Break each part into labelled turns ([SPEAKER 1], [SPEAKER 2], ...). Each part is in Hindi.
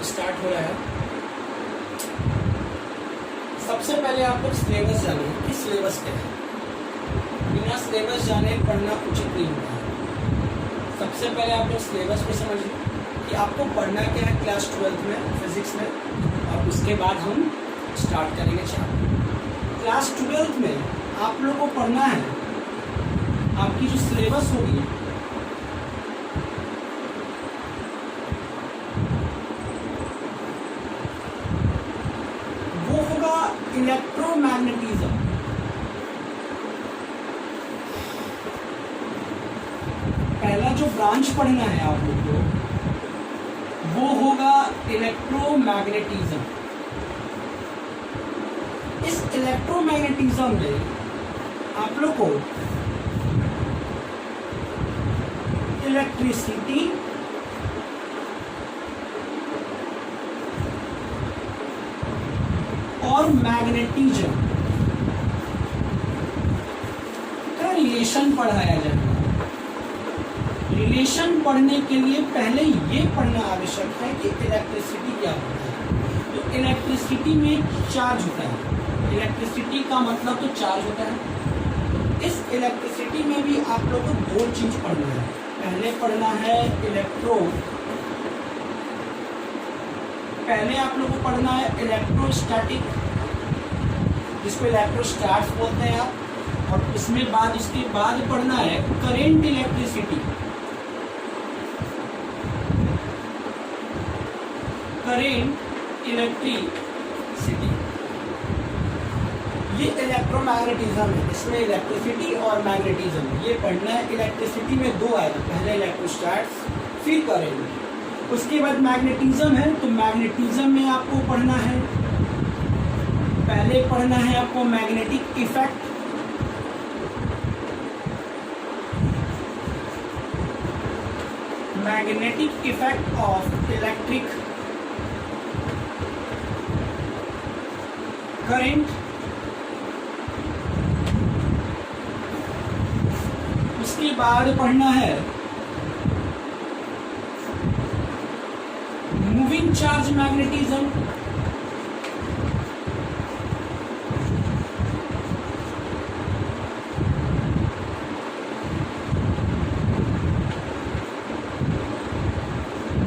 [SPEAKER 1] स्टार्ट हो रहा है। सबसे पहले आप लोग सिलेबस जाने कि सिलेबस क्या है। बिना सिलेबस जाने पढ़ना उचित नहीं होता है। सबसे पहले आप लोग सिलेबस को समझिए कि आपको पढ़ना क्या है क्लास 12th में फिजिक्स में, और उसके बाद हम स्टार्ट करेंगे चैप्टर। क्लास 12th में आप लोग को पढ़ना है, आपकी जो सिलेबस होगी वो होगा इलेक्ट्रोमैग्नेटिज्म। पहला जो ब्रांच पढ़ना है आप लोग को वो होगा इलेक्ट्रोमैग्नेटिज्म। इस इलेक्ट्रोमैग्नेटिज्म में आप लोग को इलेक्ट्रिसिटी, और मैग्नेटिज्म का रिलेशन पढ़ाया जाएगा। रिलेशन पढ़ने के लिए पहले ये पढ़ना आवश्यक है कि इलेक्ट्रिसिटी क्या होता है। तो इलेक्ट्रिसिटी में चार्ज होता है। इलेक्ट्रिसिटी का मतलब तो चार्ज होता है। इस इलेक्ट्रिसिटी में भी आप लोग को दो चीज पढ़ना है। पहले पढ़ना है पहले आप लोगों को पढ़ना है इलेक्ट्रोस्टैटिक, जिसको इलेक्ट्रोस्टैट्स बोलते हैं आप, और उसके बाद पढ़ना है करंट इलेक्ट्रिसिटी। करंट इलेक्ट्रिसिटी ये इलेक्ट्रोमैग्नेटिज्म है। इसमें इलेक्ट्रिसिटी और मैग्नेटिज्म ये पढ़ना है। इलेक्ट्रिसिटी में दो आएगा, पहले इलेक्ट्रोस्टैट्स फिर करंट, उसके बाद मैग्नेटिज्म है। तो मैग्नेटिज्म में आपको पढ़ना है, पहले पढ़ना है आपको magnetic effect, magnetic effect of electric current. उसके बाद पढ़ना है moving charge magnetism,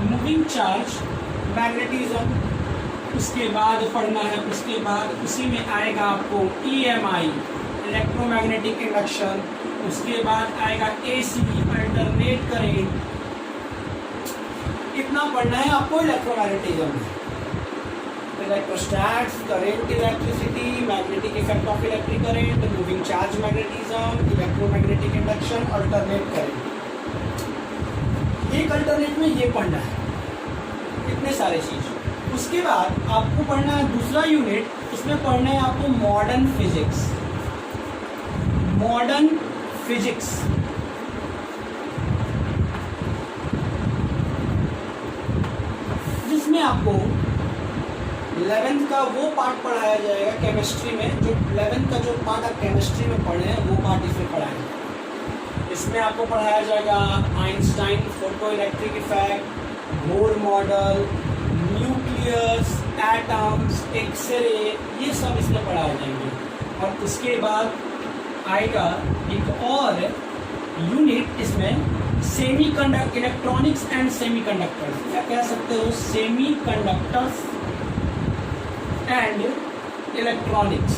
[SPEAKER 1] moving charge magnetism. उसके बाद पढ़ना है, उसके बाद उसी में आएगा आपको EMI इलेक्ट्रोमैग्नेटिक इंडक्शन। उसके बाद आएगा AC अल्टरनेट करंट। इतना पढ़ना है आपको इलेक्ट्रोमैग्नेटिज्म में। Electrostatics, current electricity, magnetic effect of electric current, moving charge magnetism, electromagnetic induction, alternate current. एक अल्टरनेट में ये पढ़ना है, इतने सारे चीज। उसके बाद आपको पढ़ना है दूसरा यूनिट, उसमें पढ़ना है आपको मॉडर्न फिजिक्स। मॉडर्न फिजिक्स जिसमें आपको 11th का वो पार्ट पढ़ाया जाएगा केमिस्ट्री में। जो 11th का जो पार्ट आप केमिस्ट्री में पढ़े हैं वो पार्ट इसमें पढ़ाया जाएगा। इसमें आपको पढ़ाया जाएगा Einstein photo electric effect, Bohr model, nucleus, atoms, X ray, ये सब इसमें पढ़ाए जाएंगे। और उसके बाद आएगा एक और यूनिट इसमें सेमीकंडक्टर, इलेक्ट्रॉनिक्स एंड सेमीकंडक्टर्स, या कह सकते हो semiconductors and electronics.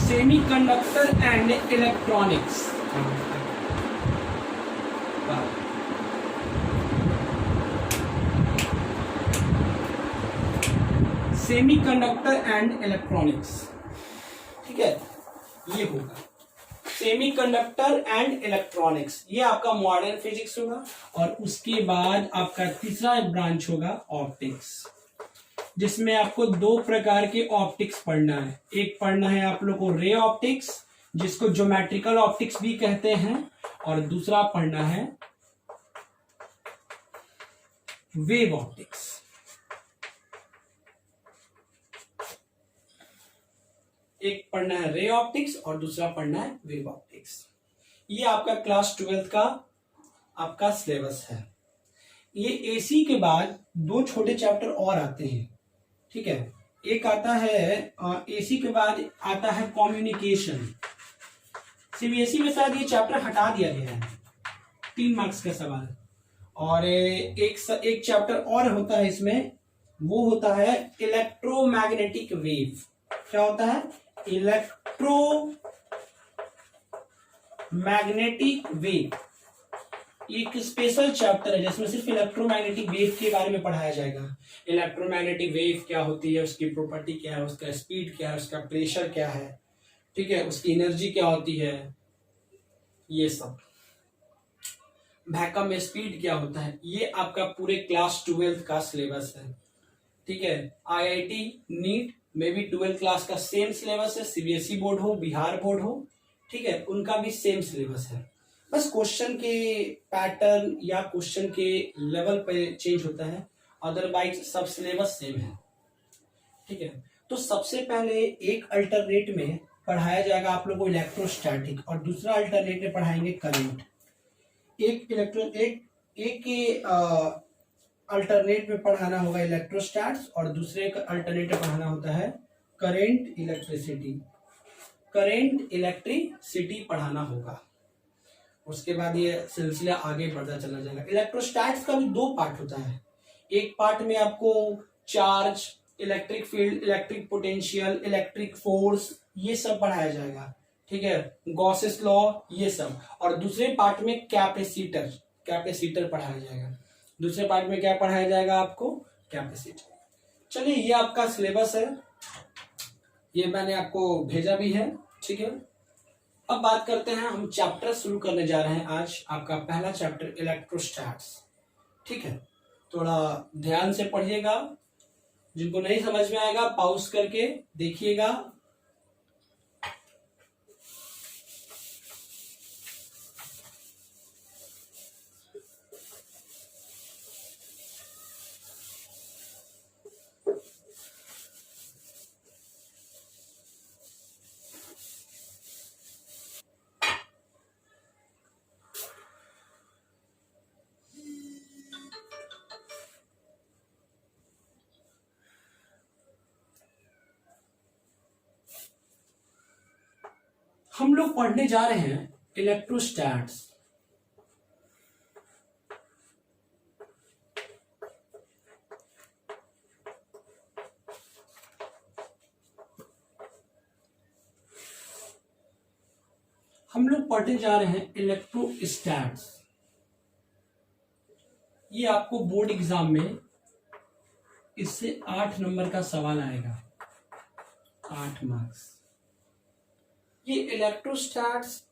[SPEAKER 1] Semiconductor and electronics semiconductor and electronics, ठीक है, ये होगा सेमीकंडक्टर एंड इलेक्ट्रॉनिक्स। ये आपका मॉडर्न फिजिक्स होगा। और उसके बाद आपका तीसरा ब्रांच होगा ऑप्टिक्स, जिसमें आपको दो प्रकार के ऑप्टिक्स पढ़ना है। एक पढ़ना है आप लोग को रे ऑप्टिक्स, जिसको ज्योमेट्रिकल ऑप्टिक्स भी कहते हैं, और दूसरा पढ़ना है वेव ऑप्टिक्स। एक पढ़ना है रे ऑप्टिक्स और दूसरा पढ़ना है वेव ऑप्टिक्स। ये आपका क्लास 12th का आपका सिलेबस है। ये एसी के बाद दो छोटे चैप्टर और आते हैं, ठीक है। एक आता है एसी के बाद आता है कम्युनिकेशन। सीबीएसई में शायद ये चैप्टर हटा दिया गया है, 3 मार्क्स का सवाल। और एक चैप्टर और होता है इसमें, वो होता है इलेक्ट्रोमैग्नेटिक वेव। क्या होता है? Electromagnetic wave. एक स्पेशल चैप्टर है जिसमें सिर्फ इलेक्ट्रोमैग्नेटिक वेव के बारे में पढ़ाया जाएगा। इलेक्ट्रोमैग्नेटिक वेव क्या होती है, उसकी प्रॉपर्टी क्या है, उसका स्पीड क्या है, उसका प्रेशर क्या है, ठीक है, उसकी एनर्जी क्या होती है, ये सब। वैक्यूम में स्पीड क्या होता है, ये आपका पूरे क्लास 12th का सिलेबस है, ठीक है। आईआईटी नीट में भी 12th क्लास का सेम सिलेबस है, सीबीएसई बोर्ड हो, बिहार बोर्ड हो, ठीक है, उनका भी सेम सिलेबस है। बस क्वेश्चन के पैटर्न या क्वेश्चन के लेवल पे चेंज होता है, अदरवाइज सब सिलेबस सेम है, ठीक है। तो सबसे पहले एक अल्टरनेट में पढ़ाया जाएगा आप लोगों को इलेक्ट्रोस्टैटिक, और दूसरा अल्टरनेट में पढ़ाएंगे करंट। एक अल्टरनेट में पढ़ाना होगा इलेक्ट्रोस्टैट्स, और दूसरे अल्टरनेट में पढ़ाना होता है करंट इलेक्ट्रिसिटी पढ़ाना होगा। उसके बाद ये सिलसिला आगे बढ़ता चला जाएगा। इलेक्ट्रोस्टैट्स का भी 2 पार्ट होता है। एक पार्ट में आपको charge, electric field, electric potential, electric force, ये सब पढ़ाया जाएगा, ठीक है, गॉसेस लॉ, ये सब। और दूसरे पार्ट में कैपेसिटर पढ़ाया जाएगा। दूसरे पार्ट में क्या पढ़ाया जाएगा आपको? कैपेसिटर। चलिए, ये आपका सिलेबस है, ये मैंने आपको भेजा भी है, ठीक है। अब बात करते हैं, हम चैप्टर शुरू करने जा रहे हैं आज। आपका पहला चैप्टर इलेक्ट्रोस्टैट्स, ठीक है। थोड़ा ध्यान से पढ़िएगा, जिनको नहीं समझ में आएगा पॉज करके देखिएगा। हम लोग पढ़ने जा रहे हैं इलेक्ट्रोस्टैट्स। हम लोग पढ़ने जा रहे हैं इलेक्ट्रोस्टैट्स। ये आपको बोर्ड एग्जाम में इससे 8 नंबर का सवाल आएगा, 8 मार्क्स। ये इलेक्ट्रोस्टैट्स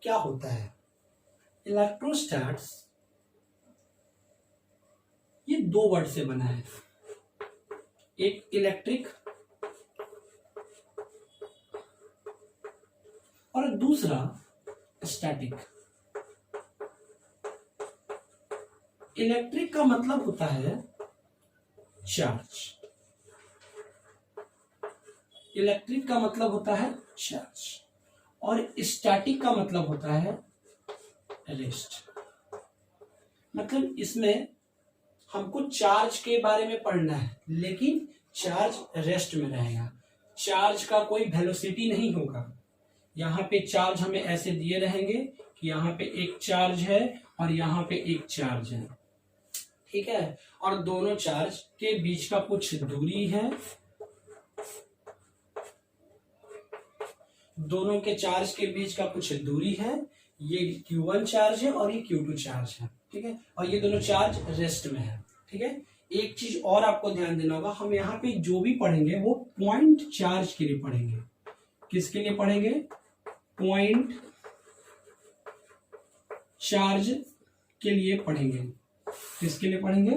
[SPEAKER 1] क्या होता है? इलेक्ट्रोस्टैट्स ये 2 वर्ड से बना है, एक इलेक्ट्रिक और दूसरा स्टैटिक। इलेक्ट्रिक का मतलब होता है चार्ज, इलेक्ट्रिक का मतलब होता है चार्ज, और स्टैटिक का मतलब होता है रेस्ट। मतलब इसमें हमको चार्ज के बारे में पढ़ना है, लेकिन चार्ज रेस्ट में रहेगा। चार्ज का कोई वेलोसिटी नहीं होगा। यहाँ पे चार्ज हमें ऐसे दिए रहेंगे कि यहाँ पे एक चार्ज है और यहाँ पे एक चार्ज है, ठीक है, और दोनों चार्ज के बीच का कुछ दूरी है, दोनों के चार्ज के बीच का कुछ दूरी है। ये Q1 चार्ज है और ये Q2 चार्ज है, ठीक है, और ये दोनों चार्ज रेस्ट में है, ठीक है। एक चीज और आपको ध्यान देना होगा, हम यहाँ पे जो भी पढ़ेंगे वो पॉइंट चार्ज के लिए पढ़ेंगे। किसके लिए पढ़ेंगे? पॉइंट चार्ज के लिए पढ़ेंगे। किसके लिए पढ़ेंगे?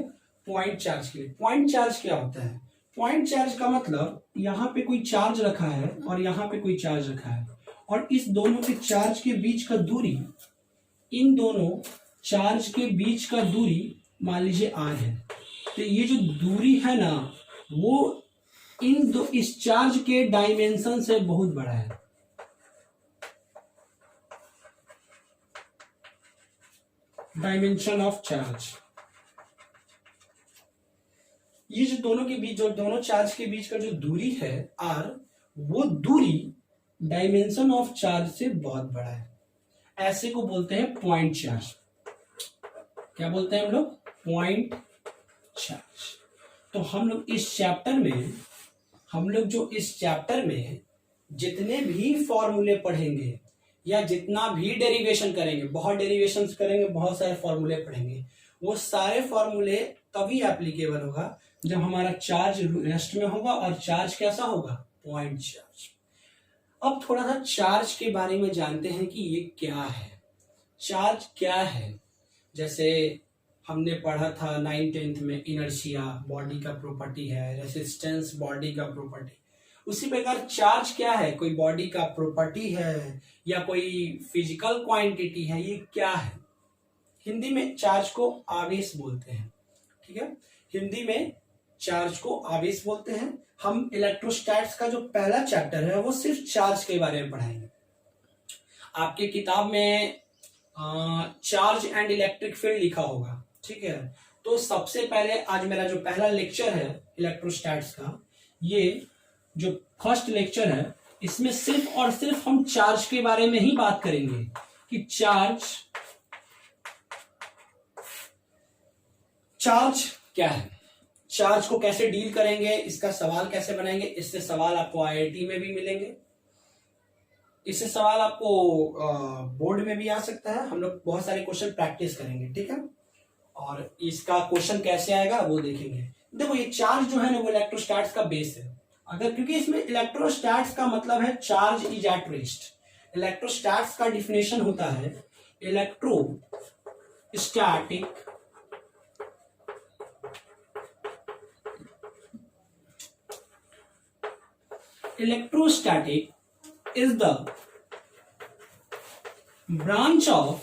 [SPEAKER 1] पॉइंट चार्ज के लिए। पॉइंट चार्ज क्या होता है? पॉइंट चार्ज का मतलब यहाँ पे कोई चार्ज रखा है और यहाँ पे कोई चार्ज रखा है, और इस दोनों के चार्ज के बीच का दूरी, इन दोनों चार्ज के बीच का दूरी मान लीजिए r है। तो ये जो दूरी है ना, वो इस चार्ज के डायमेंशन से बहुत बड़ा है। डायमेंशन ऑफ चार्ज, ये जो दोनों के बीच, जो दोनों चार्ज के बीच का जो दूरी है r, वो दूरी डायमेंशन ऑफ चार्ज से बहुत बड़ा है। ऐसे को बोलते हैं पॉइंट चार्ज। क्या बोलते हैं हम लोग? Point charge. तो हम लोग इस चैप्टर में जितने भी फॉर्मूले पढ़ेंगे या जितना भी डेरिवेशन करेंगे, बहुत डेरिवेशंस करेंगे, बहुत सारे फॉर्मूले पढ़ेंगे, वो सारे फॉर्मूले तभी एप्लीकेबल होगा जब हमारा चार्ज रेस्ट में होगा। और चार्ज कैसा होगा? Point charge. अब थोड़ा सा चार्ज के बारे में जानते हैं कि ये क्या है, चार्ज क्या है। जैसे हमने पढ़ा था 9th-10th में, इनर्शिया बॉडी का प्रॉपर्टी है, रेसिस्टेंस बॉडी का प्रॉपर्टी। उसी प्रकार चार्ज क्या है? कोई बॉडी का प्रॉपर्टी है या कोई फिजिकल क्वांटिटी है? ये क्या है? हिंदी में चार्ज को आवेश बोलते हैं। ठीक है, हिंदी में चार्ज को आवेश बोलते हैं। हम इलेक्ट्रोस्टैट्स का जो पहला चैप्टर है वो सिर्फ चार्ज के बारे में पढ़ाएंगे। आपके किताब में चार्ज एंड इलेक्ट्रिक फील्ड लिखा होगा। ठीक है, तो सबसे पहले आज मेरा जो पहला लेक्चर है इलेक्ट्रोस्टैट्स का, ये जो फर्स्ट लेक्चर है, इसमें सिर्फ और सिर्फ हम चार्ज के बारे में ही बात करेंगे कि चार्ज क्या है, चार्ज को कैसे डील करेंगे, इसका सवाल कैसे बनाएंगे। इससे सवाल आपको आईआईटी में भी मिलेंगे, इससे सवाल आपको बोर्ड में भी आ सकता है। हम लोग बहुत सारे क्वेश्चन प्रैक्टिस करेंगे। ठीक है, और इसका क्वेश्चन कैसे आएगा वो देखेंगे। देखो, ये चार्ज जो है ना, वो इलेक्ट्रोस्टैट्स का बेस है। अगर, क्योंकि इसमें इलेक्ट्रोस्टैट्स का मतलब है charge is at rest. Electrostatics का डिफिनेशन होता है electrostatic is the branch of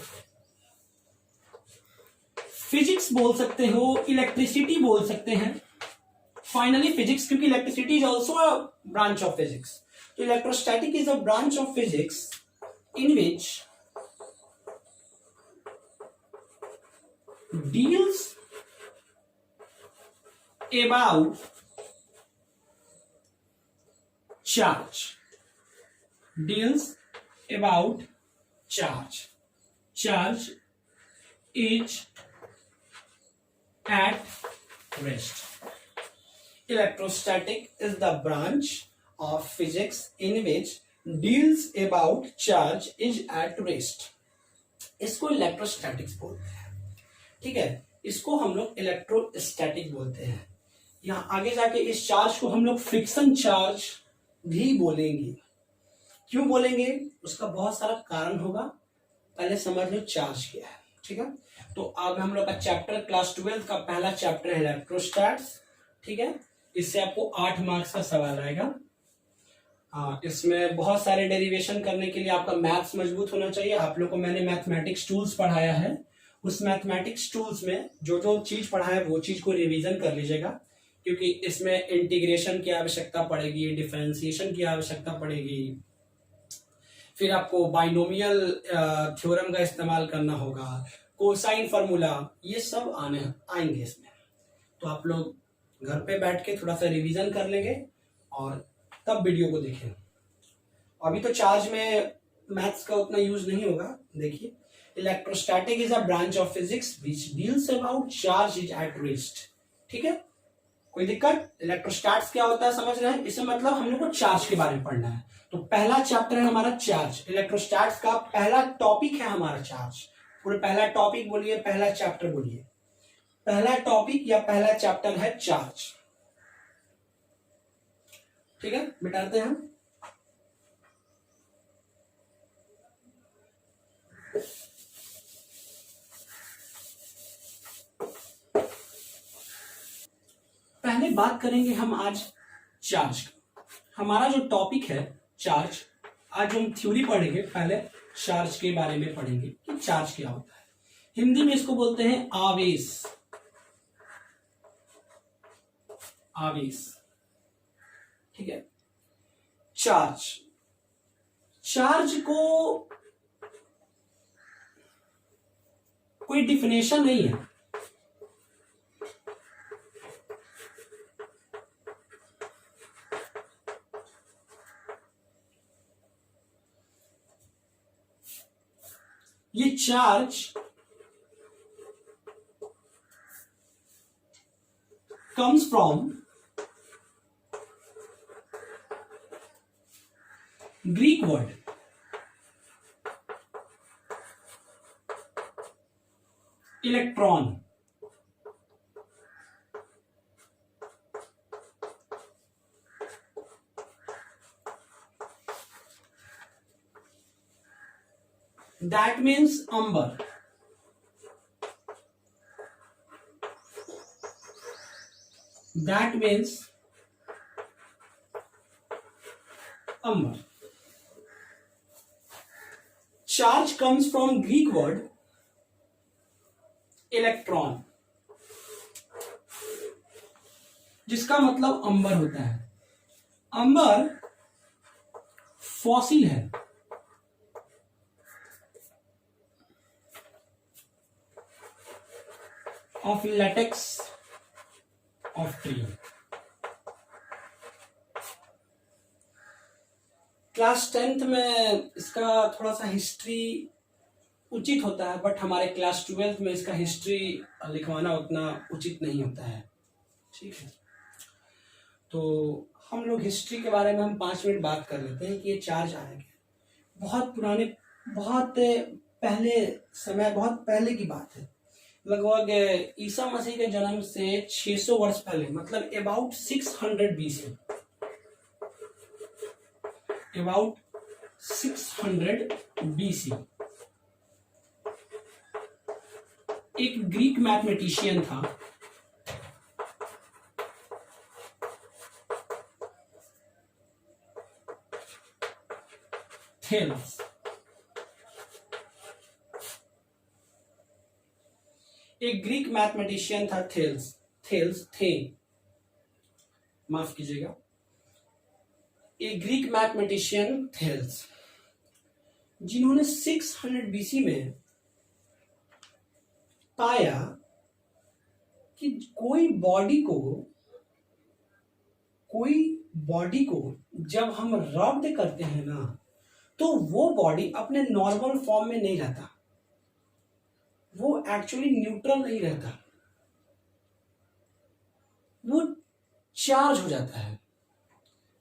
[SPEAKER 1] physics बोल सकते हो, इलेक्ट्रिसिटी बोल सकते हैं। फाइनली फिजिक्स, क्योंकि electricity is also a branch of physics. तो electrostatic is a branch of physics in which deals about charge, deals about charge. Charge is at rest. Electrostatic is the branch of physics in which deals about charge is at rest. इसको इलेक्ट्रोस्टैटिक्स बोलते हैं। ठीक है, इसको हम लोग इलेक्ट्रोस्टैटिक बोलते हैं। यहाँ आगे जाके इस चार्ज को हम लोग फ्रिक्शन चार्ज भी बोलेंगे। क्यों बोलेंगे? उसका बहुत सारा कारण होगा। पहले समझ लो चार्ज क्या है। ठीक है, तो अब हम लोग का चैप्टर क्लास 12 का पहला चैप्टर है इलेक्ट्रोस्टैट्स। ठीक है, इससे आपको 8 मार्क्स का सवाल आएगा। इसमें बहुत सारे डेरिवेशन करने के लिए आपका मैथ्स मजबूत होना चाहिए। आप लोग को मैंने मैथमेटिक्स टूल्स पढ़ाया है, उस मैथमेटिक्स टूल्स में जो जो चीज पढ़ाया है वो चीज को रिवीजन कर लीजिएगा, क्योंकि इसमें इंटीग्रेशन की आवश्यकता पड़ेगी, डिफरेंशिएशन की आवश्यकता पड़ेगी, फिर आपको बाइनोमियल थ्योरम का इस्तेमाल करना होगा, कोसाइन फार्मूला, ये सब आएंगे इसमें। तो आप लोग घर पे बैठ के थोड़ा सा रिवीजन कर लेंगे और तब वीडियो को देखें। अभी तो चार्ज में मैथ्स का उतना यूज नहीं होगा। देखिए, electrostatic is a branch of physics which deals about charge is at rest. ठीक है, कोई दिक्कत? इलेक्ट्रोस्टैट्स क्या होता है समझ रहे हैं? इससे मतलब हम लोग को चार्ज के बारे में पढ़ना है। तो पहला चैप्टर है हमारा चार्ज। इलेक्ट्रोस्टैट्स का पहला टॉपिक है हमारा चार्ज। पूरे पहला टॉपिक बोलिए, पहला चैप्टर बोलिए। पहला टॉपिक या पहला चैप्टर है चार्ज। ठीक है, मिटाते हैं हम। पहले बात करेंगे हम आज चार्ज का। हमारा जो टॉपिक है चार्ज, आज हम थ्योरी पढ़ेंगे। पहले चार्ज के बारे में पढ़ेंगे कि चार्ज क्या होता है। हिंदी में इसको बोलते हैं आवेश। आवेश, ठीक है। चार्ज, चार्ज को कोई डिफिनेशन नहीं है। ये charge comes from Greek word electron. That means amber. That means amber. Charge comes from Greek word electron, जिसका मतलब अंबर होता है. अंबर फॉसिल है. Of latex of tree. Class 10th में इसका थोड़ा सा हिस्ट्री उचित होता है, बट हमारे क्लास 12th में इसका हिस्ट्री लिखवाना उतना उचित नहीं होता है. ठीक है, तो हम लोग हिस्ट्री के बारे में हम 5 मिनट बात कर लेते हैं कि ये चार्ज आया क्या. बहुत पुराने, बहुत पहले समय, बहुत पहले की बात है. लगभग ईसा मसीह के जन्म से 600 वर्ष पहले, मतलब अबाउट 600 BC, अबाउट 600 BC एक ग्रीक मैथमेटिशियन था, थेल्स. एक ग्रीक मैथमेटिशियन था थेल्स थे, माफ कीजिएगा, एक ग्रीक मैथमेटिशियन थेल्स, जिन्होंने 600 BC में पाया कि कोई बॉडी को जब हम रब्ड करते हैं ना, तो वो बॉडी अपने नॉर्मल फॉर्म में नहीं रहता, वो एक्चुअली न्यूट्रल नहीं रहता, वो चार्ज हो जाता है.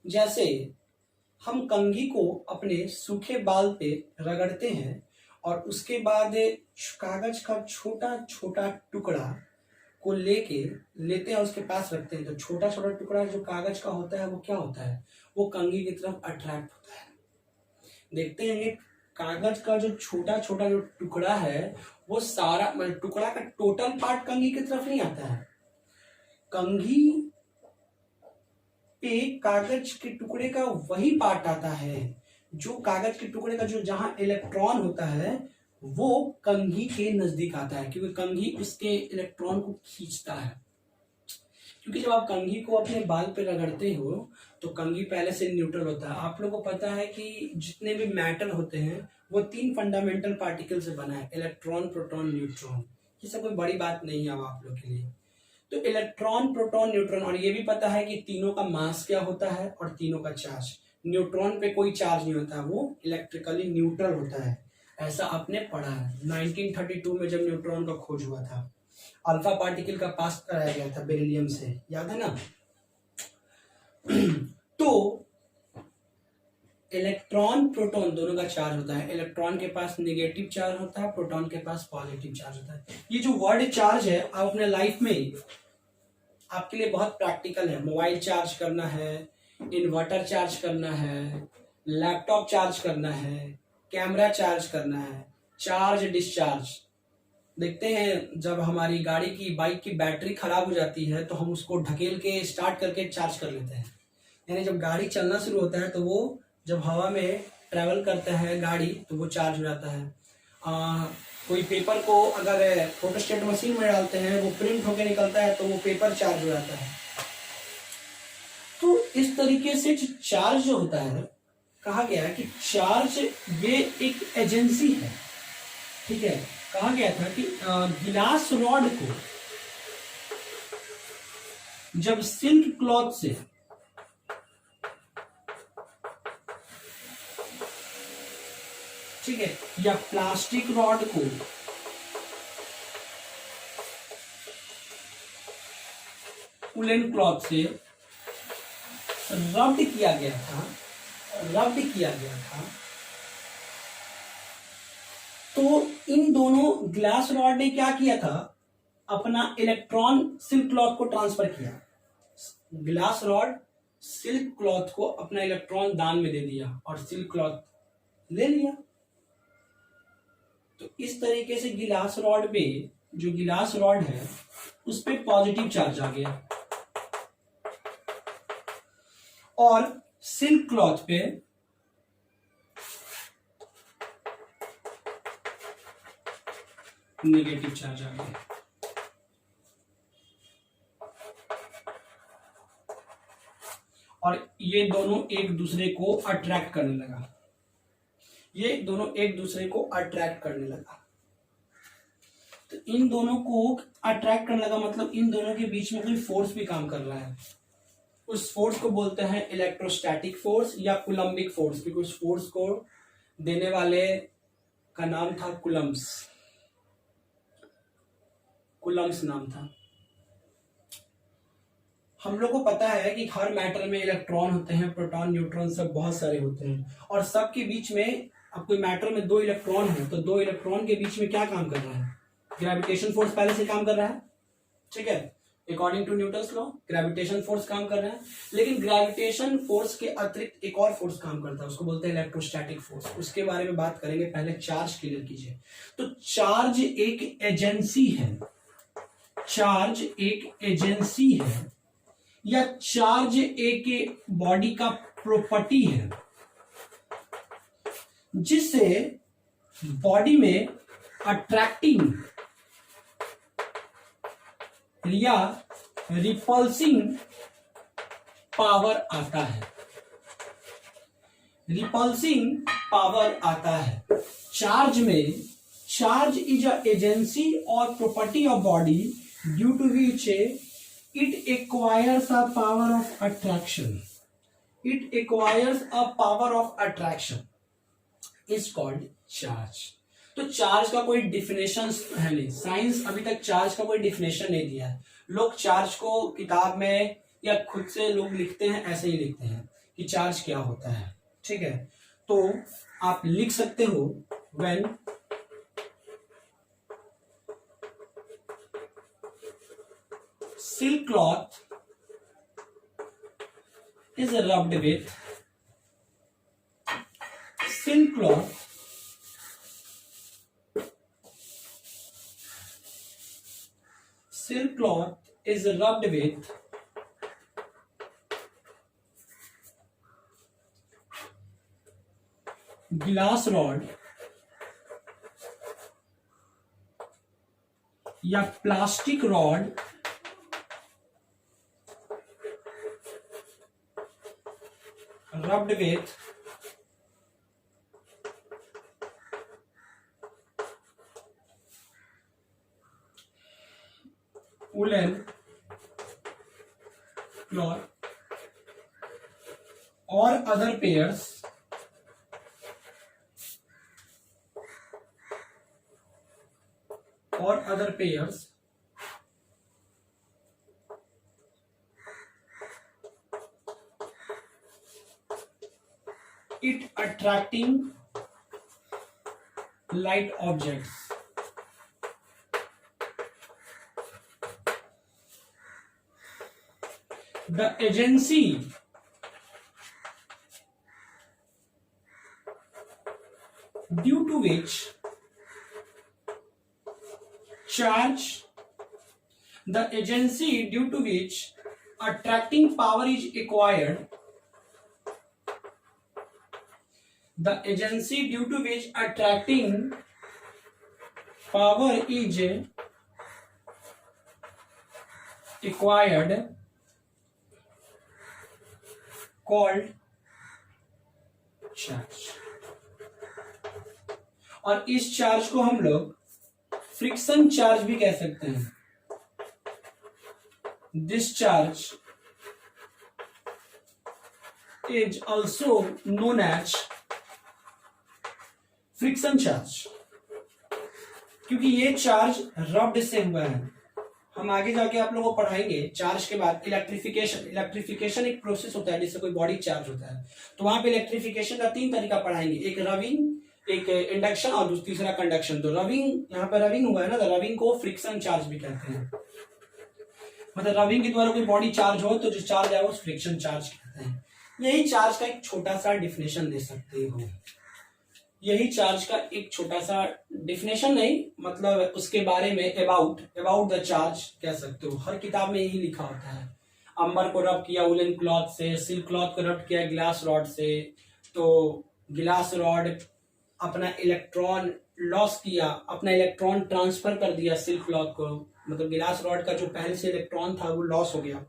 [SPEAKER 1] जैसे हम कंघी को अपने सूखे बाल पे रगड़ते हैं और उसके बाद कागज का छोटा छोटा टुकड़ा को लेते हैं, उसके पास रखते हैं, तो छोटा छोटा टुकड़ा जो कागज का होता है वो क्या होता है, वो कंघी की तरफ अट्रैक्ट होता है. देखते हैं कागज का जो छोटा छोटा जो टुकड़ा है, वो सारा, मतलब टुकड़ा का टोटल पार्ट कंघी की तरफ नहीं आता है. कंघी पे कागज के टुकड़े का वही पार्ट आता है जो कागज के टुकड़े का जो जहां इलेक्ट्रॉन होता है वो कंघी के नजदीक आता है, क्योंकि कंघी उसके इलेक्ट्रॉन को खींचता है. क्योंकि जब आप कंघी को अपने बाल पे रगड़ते हो तो कंघी पहले से न्यूट्रल होता है. आप लोगों को पता है कि जितने भी मेटल होते हैं वो 3 फंडामेंटल पार्टिकल से बना है, इलेक्ट्रॉन, प्रोटॉन, न्यूट्रॉन. ये सब कोई बड़ी बात नहीं है अब आप लोग के लिए. तो इलेक्ट्रॉन, प्रोटॉन, न्यूट्रॉन, और ये भी पता है कि तीनों का मास क्या होता है और तीनों का चार्ज. न्यूट्रॉन पे कोई चार्ज नहीं होता, वो इलेक्ट्रिकली न्यूट्रल होता है. ऐसा आपने पढ़ा है. 1932 में जब न्यूट्रॉन का खोज हुआ था, अल्फा पार्टिकल का पास कराया गया था बेरिलियम से, याद है ना. तो इलेक्ट्रॉन, प्रोटॉन दोनों का चार्ज होता है. इलेक्ट्रॉन के पास नेगेटिव चार्ज होता है, प्रोटॉन के पास पॉजिटिव चार्ज होता है. ये जो वर्ड चार्ज है, आप अपने लाइफ में आपके लिए बहुत प्रैक्टिकल है. मोबाइल चार्ज करना है, इन्वर्टर चार्ज करना है, लैपटॉप चार्ज करना है, कैमरा चार्ज करना है, चार्ज डिस्चार्ज. देखते हैं जब हमारी गाड़ी की, बाइक की बैटरी खराब हो जाती है तो हम उसको ढकेल के स्टार्ट करके चार्ज कर लेते हैं. यानी जब गाड़ी चलना शुरू होता है तो वो जब हवा में ट्रेवल करता है गाड़ी तो वो चार्ज हो जाता है. कोई पेपर को अगर फोटोस्टेट मशीन में डालते हैं, वो प्रिंट होकर निकलता है तो वो पेपर चार्ज हो जाता है. तो इस तरीके से जो चार्ज जो होता है, कहा गया है कि चार्ज ये एक एजेंसी है. ठीक है, कहा गया था कि गिलास रॉड को जब सिल्क क्लॉथ से ठीक ठीक है, या प्लास्टिक रॉड को वूलन क्लॉथ से रब्ड किया गया था, तो इन दोनों ग्लास रॉड ने क्या किया था, अपना इलेक्ट्रॉन सिल्क क्लॉथ को ट्रांसफर किया। ग्लास रॉड सिल्क क्लॉथ को अपना इलेक्ट्रॉन दान में दे दिया और सिल्क क्लॉथ ले लिया। तो इस तरीके से गिलास रॉड पे, जो गिलास रॉड है उस पे पॉजिटिव चार्ज आ गया और सिल्क क्लॉथ पे नेगेटिव चार्ज आ गया। और ये दोनों एक दूसरे को अट्रैक्ट करने लगा, तो इन दोनों को अट्रैक्ट करने लगा, मतलब इन दोनों के बीच में कोई फोर्स भी काम कर रहा है। उस फोर्स को बोलते हैं इलेक्ट्रोस्टैटिक फोर्स या कूलम्बिक फोर्स, क्योंकि उस फोर्स को देने वाले का नाम था कूलम्ब्स नाम था। हम लोग को पता है कि हर मैटर में इलेक्ट्रॉन होते हैं, प्रोटॉन न्यूट्रॉन सब बहुत सारे होते हैं, और सबके बीच में, अब कोई मैटर में दो इलेक्ट्रॉन है तो दो इलेक्ट्रॉन के बीच में क्या काम कर रहा है, ग्रेविटेशन फोर्स पहले से काम कर रहा है, ठीक है, according to Newton's law gravitation force काम कर रहा है। लेकिन ग्रेविटेशन फोर्स के अतिरिक्त एक और फोर्स काम करता है, उसको बोलते हैं इलेक्ट्रोस्टैटिक फोर्स। उसके बारे में बात करेंगे, पहले चार्ज क्लियर कीजिए। तो चार्ज एक एजेंसी है, या चार्ज एक बॉडी का प्रॉपर्टी है जिससे बॉडी में अट्रैक्टिंग या रिपल्सिंग पावर आता है, चार्ज में। चार्ज इज अ एजेंसी और property of body due to which it acquires a power of attraction is called charge। तो चार्ज का कोई डिफिनेशन है नहीं, साइंस अभी तक चार्ज का कोई डिफिनेशन नहीं दिया है। लोग चार्ज को किताब में या खुद से लोग लिखते हैं, ऐसे ही लिखते हैं कि चार्ज क्या होता है, ठीक है। तो आप लिख सकते हो when silk cloth is rubbed with glass rod या plastic rod rubbed with woolen cloth or other pairs it attracting light objects। The agency due to which attracting power is acquired, the agency due to which attracting power is acquired called charge. और इस चार्ज को हम लोग फ्रिक्शन चार्ज भी कह सकते हैं। This charge is also known as friction charge, क्योंकि ये चार्ज रब्ड से हुआ है। हम आगे जाके आप लोगों को पढ़ाएंगे चार्ज के बाद इलेक्ट्रिफिकेशन एक प्रोसेस होता है जिससे कोई बॉडी चार्ज होता है, तो वहां पे इलेक्ट्रिफिकेशन का 3 तरीका पढ़ाएंगे, एक रविंग, एक इंडक्शन और तीसरा कंडक्शन। तो रविंग, यहाँ पे रविंग हुआ है ना, तो रविंग को फ्रिक्शन चार्ज भी कहते हैं। मतलब रविंग के द्वारा कोई बॉडी चार्ज हो तो जो चार्ज है वो फ्रिक्शन चार्ज कहते हैं। यही चार्ज का एक छोटा सा डिफिनेशन दे सकते हो, यही चार्ज का एक छोटा सा डिफिनेशन नहीं, मतलब उसके बारे में अबाउट द चार्ज कह सकते हो। हर किताब में यही लिखा होता है। अंबर को रब किया वुलन क्लॉथ से, सिल्क क्लॉथ को रब किया ग्लास रॉड से, तो ग्लास रॉड अपना इलेक्ट्रॉन लॉस किया, अपना इलेक्ट्रॉन ट्रांसफर कर दिया सिल्क क्लॉथ को, मतलब गिलास रॉड का जो पहले से इलेक्ट्रॉन था वो लॉस हो गया।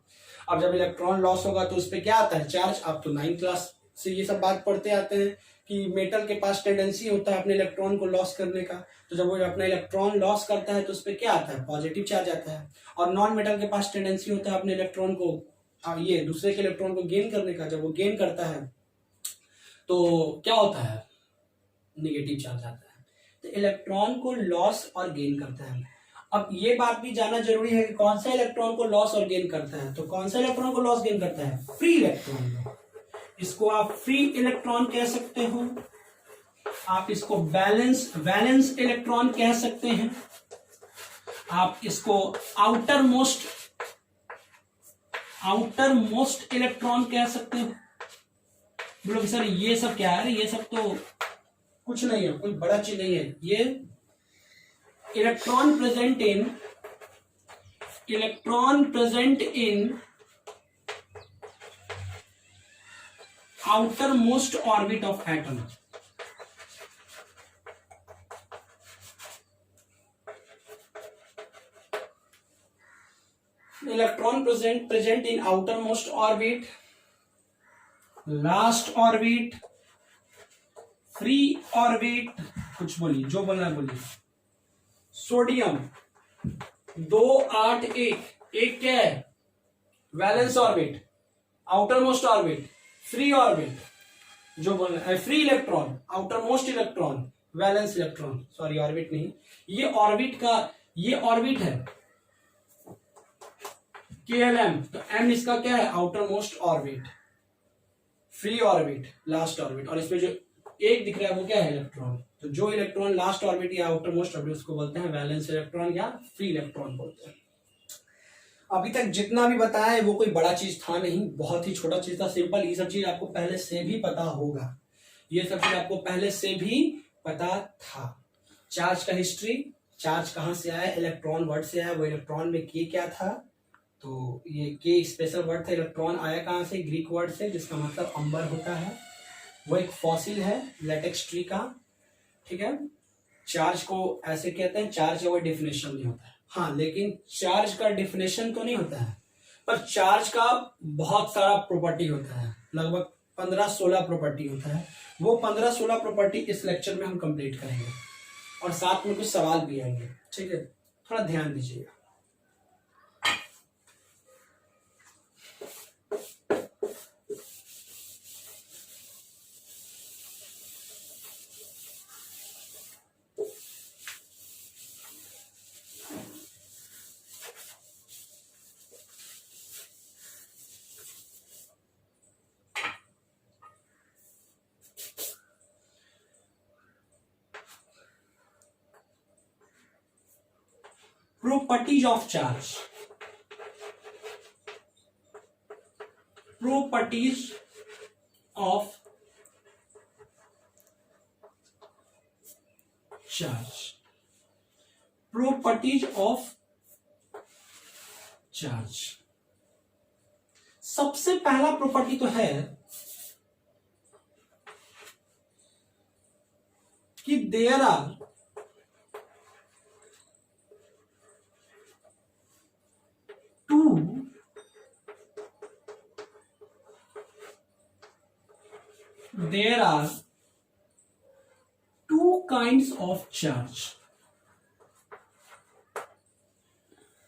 [SPEAKER 1] अब जब इलेक्ट्रॉन लॉस होगा तो उस पर क्या आता है, चार्ज। आप तो 9th क्लास से ये सब बात पढ़ते आते हैं कि मेटल के पास टेंडेंसी होता है अपने इलेक्ट्रॉन को लॉस करने का, तो जब वो अपना इलेक्ट्रॉन लॉस करता है तो उस पर क्या आता है, पॉजिटिव चार्ज आता है। और नॉन मेटल के पास टेंडेंसी होता है अपने इलेक्ट्रॉन को, ये दूसरे के इलेक्ट्रॉन को गेन करने का, जब वो गेन करता है तो क्या होता है, निगेटिव चार्ज आता है। तो इलेक्ट्रॉन को लॉस और गेन करता है। अब ये बात भी जानना जरूरी है कि कौन सा इलेक्ट्रॉन को लॉस और गेन करता है। तो कौन सा इलेक्ट्रॉन को लॉस गेन करता है, फ्री इलेक्ट्रॉन। इसको आप फ्री इलेक्ट्रॉन कह सकते हो, आप इसको वैलेंस इलेक्ट्रॉन कह सकते हैं, आप इसको आउटर मोस्ट इलेक्ट्रॉन कह सकते हो। बोलो सर ये सब क्या है, ये सब तो कुछ नहीं है, कोई बड़ा चीज नहीं है। ये electron present in outer most orbit of atom. Electron present in outer most orbit, last orbit, free orbit, कुछ बोलिए, जो बोलना है बोलिए। सोडियम 281, एक क्या है, valence orbit, outer most orbit, free orbit, जो बोलना है free electron, outer most electron, valence electron, sorry orbit नहीं, ये ऑर्बिट है KLM। तो M इसका क्या है, outer most orbit, free orbit, last orbit, और इसमें जो एक दिख रहा है वो क्या है, इलेक्ट्रॉन। तो जो इलेक्ट्रॉन लास्ट ऑर्बिट या आउटर मोस्ट ऑर्बिट उसको बोलते हैं वैलेंस इलेक्ट्रॉन या फ्री इलेक्ट्रॉन बोलते हैं। अभी तक जितना भी बताया है वो कोई बड़ा चीज था नहीं, बहुत ही छोटा चीज था, सिंपल। ये सब चीज आपको पहले से भी पता होगा, ये सब चीज आपको पहले से भी पता था। चार्ज का हिस्ट्री, चार्ज कहाँ से आया, इलेक्ट्रॉन वर्ड से आया, वो इलेक्ट्रॉन में के क्या था, तो ये के स्पेशल वर्ड था। इलेक्ट्रॉन आया कहाँ से, ग्रीक वर्ड से, जिसका मतलब अंबर होता है। वो एक फॉसिल है लेटेक्स ट्री का, ठीक है। चार्ज को ऐसे कहते हैं, चार्ज का कोई डिफिनेशन नहीं होता है, हाँ, लेकिन चार्ज का डिफिनेशन तो नहीं होता है, पर चार्ज का बहुत सारा प्रॉपर्टी होता है, लगभग 15-16 प्रॉपर्टी होता है। वो 15-16 प्रॉपर्टी इस लेक्चर में हम कंप्लीट करेंगे और साथ में कुछ सवाल भी आएंगे, ठीक है, थोड़ा ध्यान दीजिएगा। Properties of charge. Properties of charge. Properties of charge. सबसे पहला प्रॉपर्टी तो है कि there are two kinds of charge.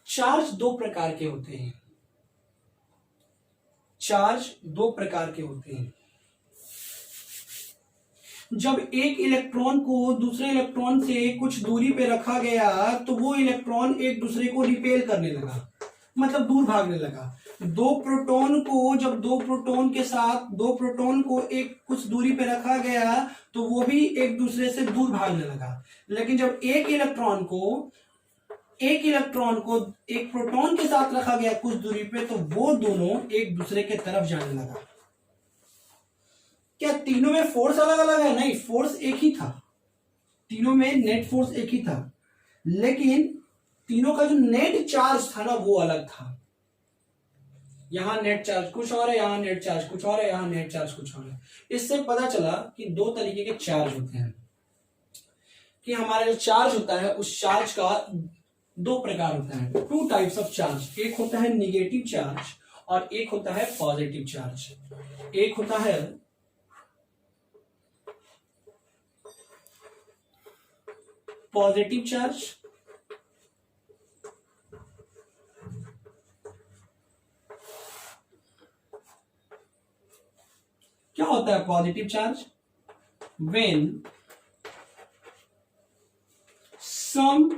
[SPEAKER 1] Charge दो प्रकार के होते हैं, चार्ज दो प्रकार के होते हैं। जब एक इलेक्ट्रॉन को दूसरे इलेक्ट्रॉन से कुछ दूरी पे रखा गया तो वो इलेक्ट्रॉन एक दूसरे को रिपेल करने लगा, मतलब दूर भागने लगा। दो प्रोटॉन को एक कुछ दूरी पे रखा गया तो वो भी एक दूसरे से दूर भागने लगा। लेकिन जब एक इलेक्ट्रॉन को एक प्रोटॉन के साथ रखा गया कुछ दूरी पे तो वो दोनों एक दूसरे के तरफ जाने लगा। क्या तीनों में फोर्स अलग अलग है? नहीं, फोर्स एक ही था, तीनों में नेट फोर्स एक ही था, लेकिन तीनों का जो नेट चार्ज था ना वो अलग था। यहां नेट चार्ज कुछ और है, यहां नेट चार्ज कुछ और है, यहां नेट चार्ज कुछ और है। इससे पता चला कि दो तरीके के चार्ज होते हैं, कि हमारा जो चार्ज होता है उस चार्ज का दो प्रकार होता है, टू टाइप्स ऑफ चार्ज। एक होता है निगेटिव चार्ज और एक होता है पॉजिटिव चार्ज। एक होता है पॉजिटिव चार्ज क्या होता है positive charge? When some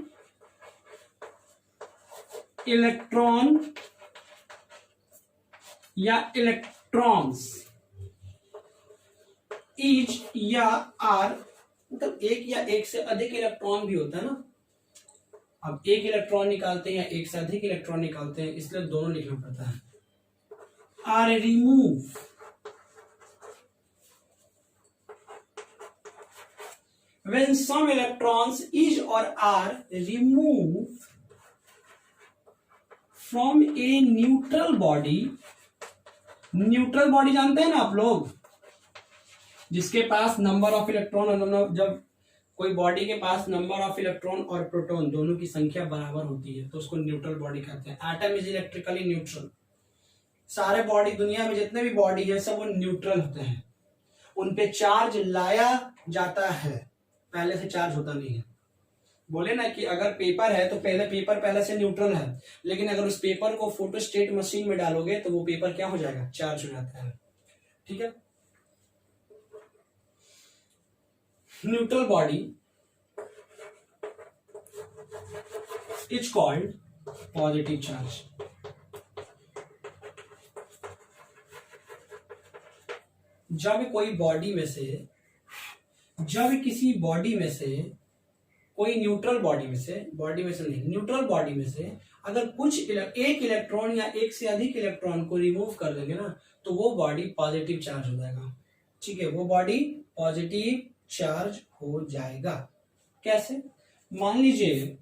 [SPEAKER 1] electron या इलेक्ट्रॉन्स इज या आर, मतलब एक या एक से अधिक इलेक्ट्रॉन भी होता है ना। अब एक इलेक्ट्रॉन निकालते हैं या एक से अधिक इलेक्ट्रॉन निकालते हैं, इसलिए दोनों लिखना पड़ता है। Are remove when some electrons is or are removed from a neutral body। Neutral body जानते हैं ना आप लोग, जिसके पास नंबर ऑफ इलेक्ट्रॉन और जब कोई बॉडी के पास नंबर ऑफ इलेक्ट्रॉन और प्रोटॉन दोनों की संख्या बराबर होती है तो उसको न्यूट्रल बॉडी कहते हैं। Atom is electrically neutral. सारे बॉडी, दुनिया में जितने भी बॉडी है सब वो न्यूट्रल होते हैं, उन पे चार्ज लाया जाता है, पहले से चार्ज होता नहीं है। बोले ना कि अगर पेपर है तो पेपर पहले से न्यूट्रल है, लेकिन अगर उस पेपर को फोटोस्टेट मशीन में डालोगे तो वो पेपर क्या हो जाएगा? चार्ज हो जाता है। ठीक है। Neutral body is called positive charge. जब किसी बॉडी में से कोई न्यूट्रल बॉडी में से अगर एक इलेक्ट्रॉन या एक से अधिक इलेक्ट्रॉन को रिमूव कर देंगे ना तो वो बॉडी पॉजिटिव चार्ज हो जाएगा। ठीक है, वो बॉडी पॉजिटिव चार्ज हो जाएगा। कैसे? मान लीजिए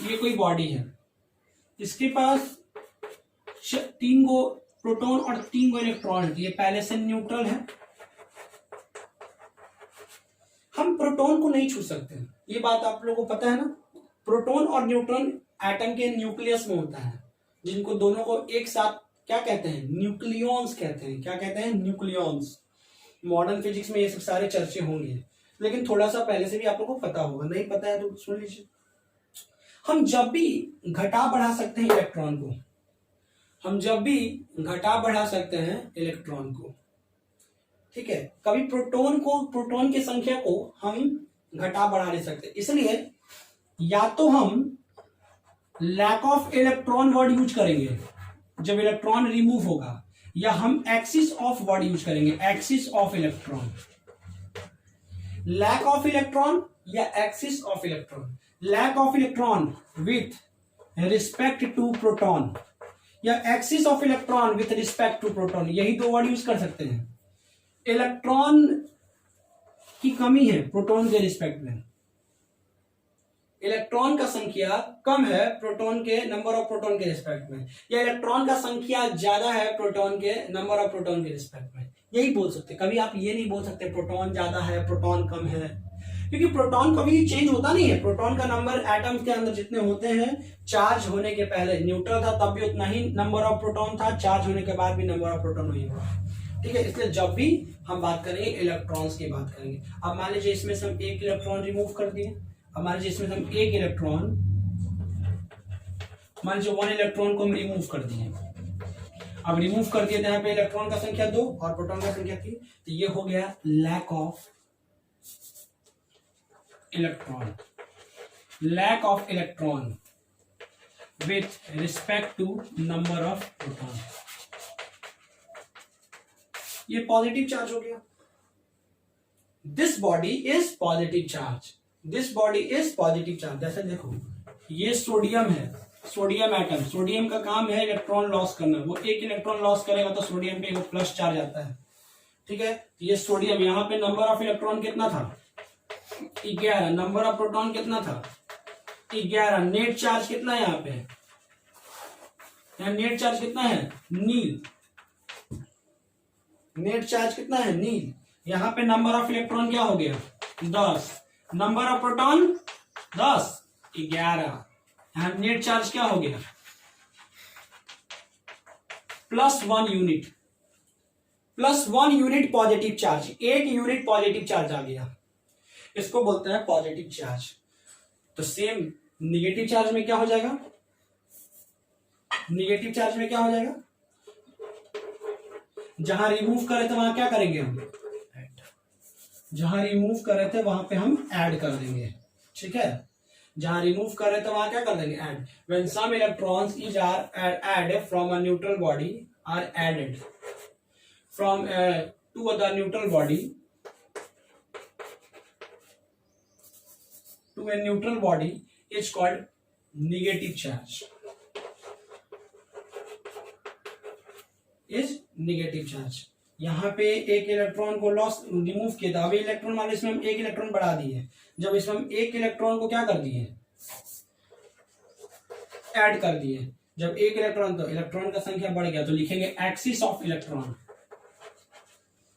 [SPEAKER 1] ये कोई बॉडी है, इसके पास 3 गो प्रोटॉन और 3 गो इलेक्ट्रॉन है, ये पहले से न्यूट्रल है। हम प्रोटॉन को नहीं छू सकते, ये बात आप लोगों को पता है ना। प्रोटॉन और न्यूट्रॉन एटम के न्यूक्लियस में होता है, जिनको दोनों को एक साथ क्या कहते हैं? न्यूक्लियॉन्स कहते हैं। क्या कहते हैं? न्यूक्लियॉन्स। मॉडर्न फिजिक्स में ये सब सारे चर्चे होंगे, लेकिन थोड़ा सा पहले से भी आप लोगों को पता होगा, नहीं पता है तो सुन लीजिए। हम जब भी घटा बढ़ा सकते हैं इलेक्ट्रॉन को, ठीक है। कभी प्रोटॉन की संख्या को हम घटा बढ़ा नहीं सकते, इसलिए या तो हम lack of electron word use करेंगे जब इलेक्ट्रॉन रिमूव होगा, या हम एक्सिस ऑफ वर्ड यूज करेंगे, excess of electron. Lack of electron या excess of electron. Lack of electron with respect to proton या excess of electron with respect to proton, यही दो वर्ड यूज कर सकते हैं। इलेक्ट्रॉन की कमी है प्रोटॉन के रिस्पेक्ट में, इलेक्ट्रॉन का संख्या कम है प्रोटॉन के नंबर ऑफ प्रोटॉन के रिस्पेक्ट में, या इलेक्ट्रॉन का संख्या ज्यादा है प्रोटॉन के नंबर ऑफ प्रोटॉन के रिस्पेक्ट में, यही बोल सकते। कभी आप ये नहीं बोल सकते प्रोटॉन ज्यादा है प्रोटॉन कम है, क्योंकि प्रोटॉन कभी चेंज होता नहीं है। प्रोटॉन का नंबर एटम्स के अंदर जितने होते हैं, चार्ज होने के पहले न्यूट्रल था तब भी उतना ही नंबर ऑफ प्रोटॉन था, चार्ज होने के बाद भी नंबर ऑफ प्रोटॉन वही होगा। ठीक है, इसलिए जब भी हम बात करेंगे इलेक्ट्रॉन्स की बात करेंगे। अब मान लीजिए इसमें से हम एक इलेक्ट्रॉन रिमूव कर दिए, अब मान लीजिए इसमें से हम एक इलेक्ट्रॉन, मान लीजिए 1 इलेक्ट्रॉन को हम रिमूव कर दिए। अब रिमूव कर दिया, यहाँ पे इलेक्ट्रॉन का संख्या 2 और प्रोटॉन का संख्या 3, तो ये हो गया lack of electron, lack of electron with respect to number of proton. ये पॉजिटिव चार्ज हो गया। This body is positive charge, this body is positive charge. जैसे देखो ये सोडियम है, सोडियम एटम, सोडियम का काम है इलेक्ट्रॉन लॉस करना, वो एक इलेक्ट्रॉन लॉस करेगा तो सोडियम पे एक प्लस चार्ज आता है, ठीक है। ये सोडियम, यहाँ पे नंबर ऑफ इलेक्ट्रॉन कितना था 11, नंबर ऑफ प्रोटॉन कितना था 11, नेट चार्ज कितना है यहाँ पे, यहाँ नेट चार्ज कितना है नील, नेट चार्ज कितना है नील। यहाँ पे नंबर ऑफ इलेक्ट्रॉन क्या हो गया 10, नंबर ऑफ प्रोटॉन 10, 11, यहाँ नेट चार्ज क्या हो गया +1 unit, +1 unit positive charge, 1 unit positive charge आ गया, इसको बोलते हैं पॉजिटिव चार्ज। तो सेम निगेटिव चार्ज में क्या हो जाएगा, निगेटिव चार्ज में क्या हो जाएगा, जहां रिमूव करे थे वहां क्या करेंगे हम, जहां रिमूव करे थे वहां पे हम ऐड कर देंगे, ठीक है। जहां रिमूव कर रहे थे वहां क्या कर देंगे add. When some electrons is are added from a neutral body are added from to other neutral body to a neutral body is called negative charge, is negative charge. यहाँ पे एक इलेक्ट्रॉन को लॉस रिमूव किया था, अभी इलेक्ट्रॉन वाले इसमें हम एक इलेक्ट्रॉन बढ़ा दिए, जब इसमें हम एक इलेक्ट्रॉन को क्या कर दिए ऐड कर दिए, जब एक इलेक्ट्रॉन, तो इलेक्ट्रॉन का संख्या बढ़ गया, तो लिखेंगे excess of electron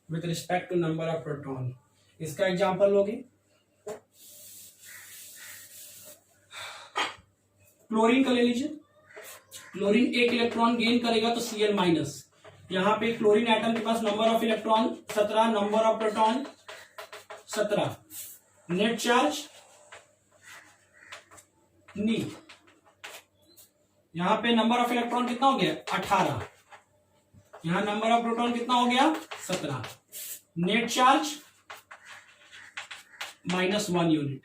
[SPEAKER 1] with respect to number of proton. इसका एग्जांपल लोगे क्लोरीन का ले लीजिए, क्लोरीन एक इलेक्ट्रॉन गेन करेगा तो Cl-, यहां पे क्लोरीन एटम के पास number of electron 17, number of proton 17, net charge नी, यहां पे नंबर ऑफ इलेक्ट्रॉन कितना हो गया 18, यहां नंबर ऑफ प्रोटॉन कितना हो गया 17, net charge -1 unit,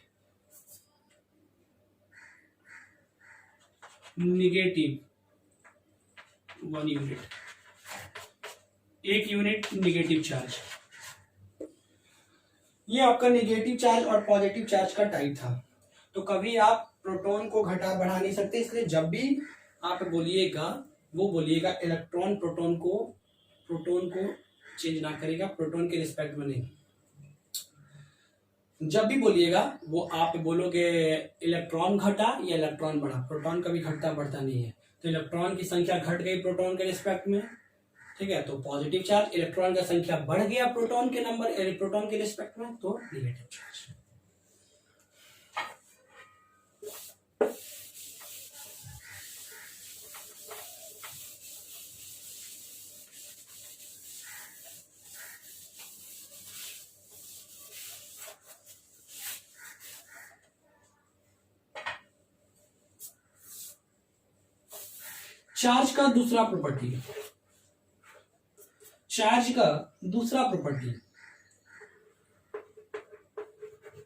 [SPEAKER 1] negative 1 unit, 1 unit negative charge. ये आपका निगेटिव चार्ज और पॉजिटिव चार्ज का टाइप था। तो कभी आप प्रोटॉन को घटा बढ़ा नहीं सकते, इसलिए जब भी आप बोलिएगा वो बोलिएगा इलेक्ट्रॉन प्रोटॉन को चेंज ना करेगा, प्रोटॉन के रिस्पेक्ट में नहीं। जब भी बोलिएगा वो आप बोलोगे इलेक्ट्रॉन घटा या इलेक्ट्रॉन बढ़ा, प्रोटॉन कभी घटता बढ़ता नहीं है। तो इलेक्ट्रॉन की संख्या घट गई प्रोटॉन के रिस्पेक्ट में, ठीक है, तो पॉजिटिव चार्ज, इलेक्ट्रॉन का संख्या बढ़ गया प्रोटॉन के रिस्पेक्ट में, तो नेगेटिव चार्ज। चार्ज का दूसरा प्रॉपर्टी, चार्ज का दूसरा property,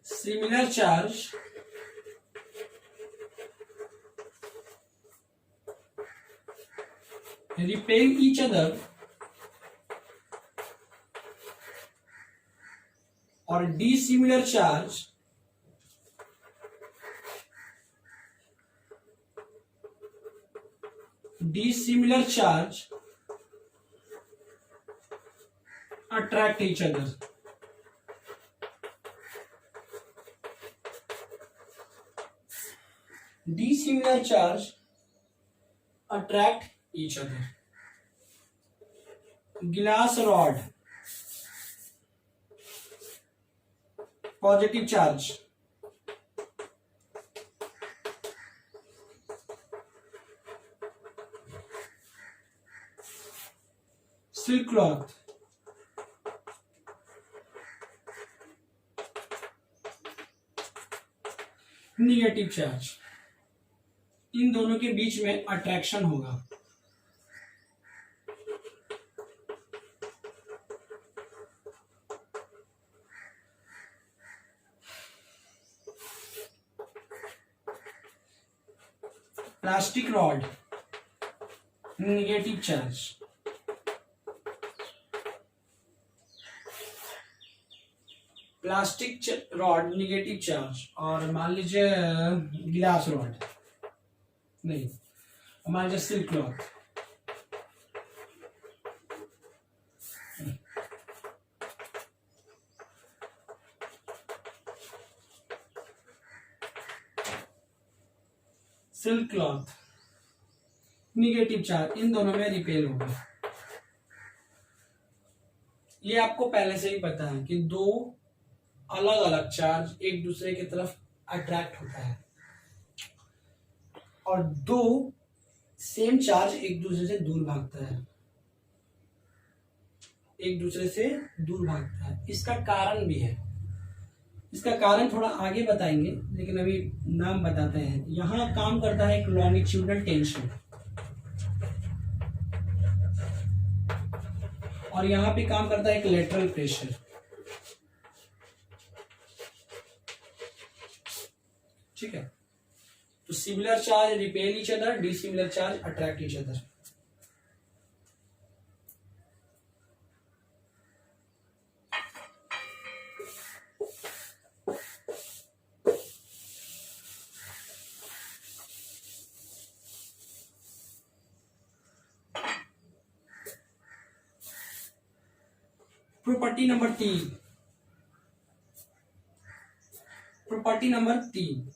[SPEAKER 1] similar charge repel each other or dissimilar charge attract each other. Dissimilar charge attract each other. Glass rod, positive charge, silk cloth, negative charge. इन दोनों के बीच में अट्रैक्शन होगा, plastic rod negative charge, plastic rod negative charge, और मान लीजिए गिलास रॉड नहीं, मान लीजिए silk cloth, silk cloth negative charge, इन दोनों में रिपेल होगा। ये आपको पहले से ही पता है कि दो अलग अलग चार्ज एक दूसरे की तरफ अट्रैक्ट होता है और दो सेम चार्ज एक दूसरे से दूर भागता है, एक दूसरे से दूर भागता है। इसका कारण भी है, इसका कारण थोड़ा आगे बताएंगे, लेकिन अभी नाम बताते हैं। यहां काम करता है एक लॉन्गिट्यूडनल टेंशन, और यहां पे काम करता है एक लेटरल प्रेशर। ठीक है, तो similar charge repel each other, dissimilar charge attract each other. Property number 3, property number 3,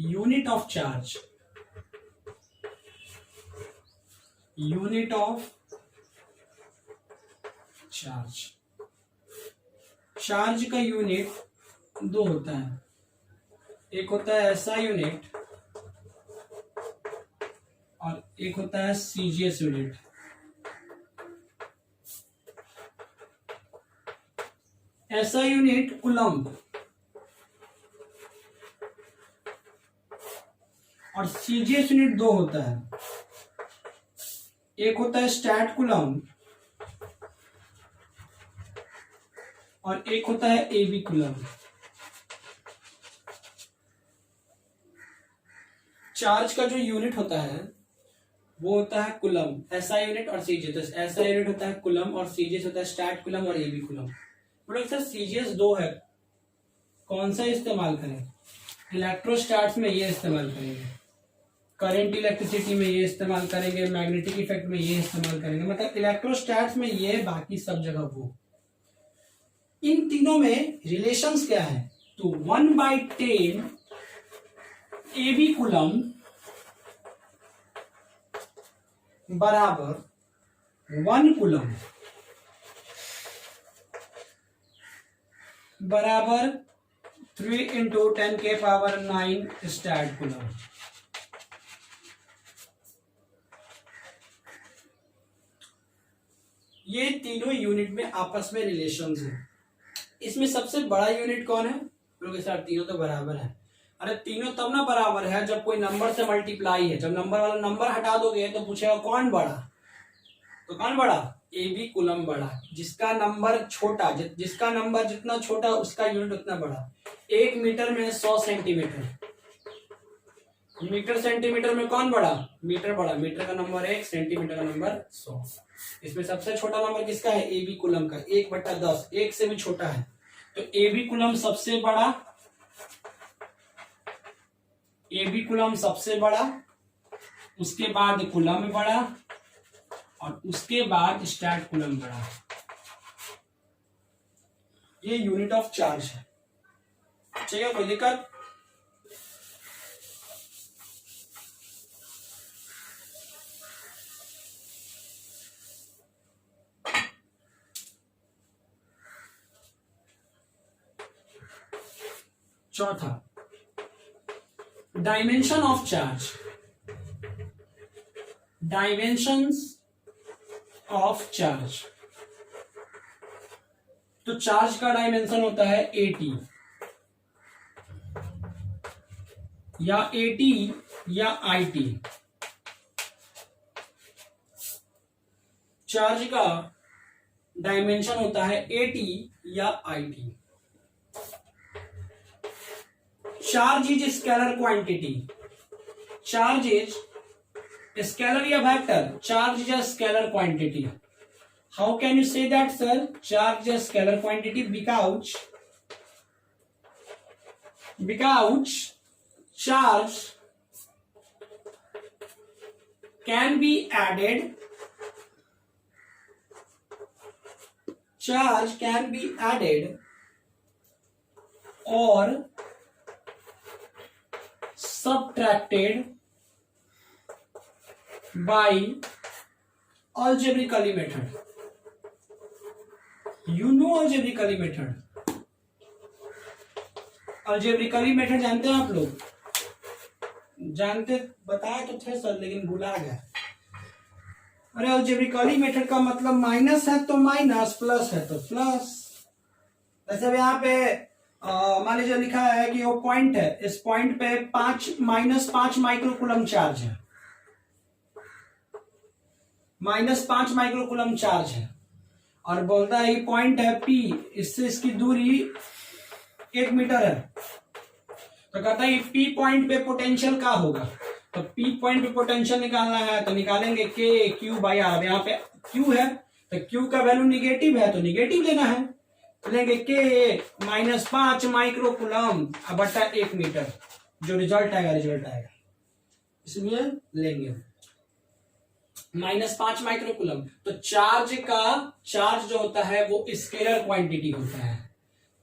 [SPEAKER 1] unit of charge, unit of charge, charge का यूनिट दो होता है, एक होता है एसआई यूनिट और एक होता है CGS unit. SI unit coulomb और सीजीएस यूनिट दो होता है, एक होता है स्टैट कूलम्ब और एक होता है एबी कूलम्ब। चार्ज का जो यूनिट होता है वो होता है कूलम्ब, एसआई यूनिट और सीजीएस। एसआई यूनिट होता है कूलम्ब और सीजीएस होता है स्टैट कूलम्ब और एबी कूलम्ब। बोलो सर सीजीएस दो है, कौन सा इस्तेमाल करें? इलेक्ट्रोस्टैट्स में ये इस्तेमाल करेंगे, करंट इलेक्ट्रिसिटी में ये इस्तेमाल करेंगे, मैग्नेटिक इफेक्ट में ये इस्तेमाल करेंगे, मतलब इलेक्ट्रोस्टैट्स में ये, बाकी सब जगह वो। इन तीनों में रिलेशंस क्या है? तो 1/10 एबी कूलम्ब बराबर 1 कूलम्ब बराबर 3 × 10⁹ स्टैट कूलम्ब। ये तीनों यूनिट में आपस में रिलेशंस है। इसमें सबसे बड़ा यूनिट कौन है? बोलोगे सर तीनों तो बराबर है। अरे तीनों तब ना बराबर है जब कोई नंबर से मल्टीप्लाई है। जब नंबर वाला नंबर हटा दोगे तो पूछेगा कौन बड़ा, तो कौन बड़ा? एबी कूलम्ब बड़ा। जिसका नंबर छोटा, जिसका नंबर जितना छोटा उसका यूनिट उतना बड़ा। 1 मीटर में 100 सेंटीमीटर, मीटर सेंटीमीटर में कौन बड़ा? मीटर बड़ा। मीटर का नंबर 1, सेंटीमीटर का नंबर 100। इसमें सबसे छोटा नंबर किसका है? एबी कूलम्ब का, 1/10, 1 से भी छोटा है। तो एबी कूलम्ब सबसे बड़ा, एबी कूलम्ब सबसे बड़ा, उसके बाद कूलम्ब बड़ा और उसके बाद स्टैट कूलम्ब बड़ा। ये यूनिट ऑफ चार्ज है। चाहिए कोई दिक्कत? चौथा, dimension of charge, dimensions of charge. तो चार्ज का डायमेंशन होता है 80 या 80 या IT। चार्ज का डायमेंशन होता है 80 या IT। Charge is scalar quantity, charge is scalar या vector, charge is a scalar quantity. How can you say that sir? Charge is a scalar quantity because charge can be added, charge can be added or subtracted by algebraically method. You know algebraically method? Algebraically method जानते हैं आप लोग? जानते, बताया तो थे सर लेकिन भुला गया. अरे अलजेब्रिकली मेथड का मतलब माइनस है तो माइनस, प्लस है तो प्लस. जैसे अब यहाँ पे मान लीजिए लिखा है कि वो पॉइंट है, इस पॉइंट पे -5 माइक्रोकूलम चार्ज है, -5 माइक्रोकूलम चार्ज है, और बोलता है ये पॉइंट है P, इससे इसकी दूरी 1 मीटर है. तो कहता है P पॉइंट पे पोटेंशियल क्या होगा? तो P पॉइंट पे पोटेंशियल निकालना है तो निकालेंगे K Q बाई R. यहाँ पे Q है तो Q का वैल्यू निगेटिव है तो निगेटिव लेना है, तो लेंगे K -5 माइक्रोकूलम बटा 1 मीटर. जो रिजल्ट आएगा इसलिए लेंगे -5 माइक्रोकूलम. तो चार्ज जो होता है वो स्केलर क्वांटिटी होता है.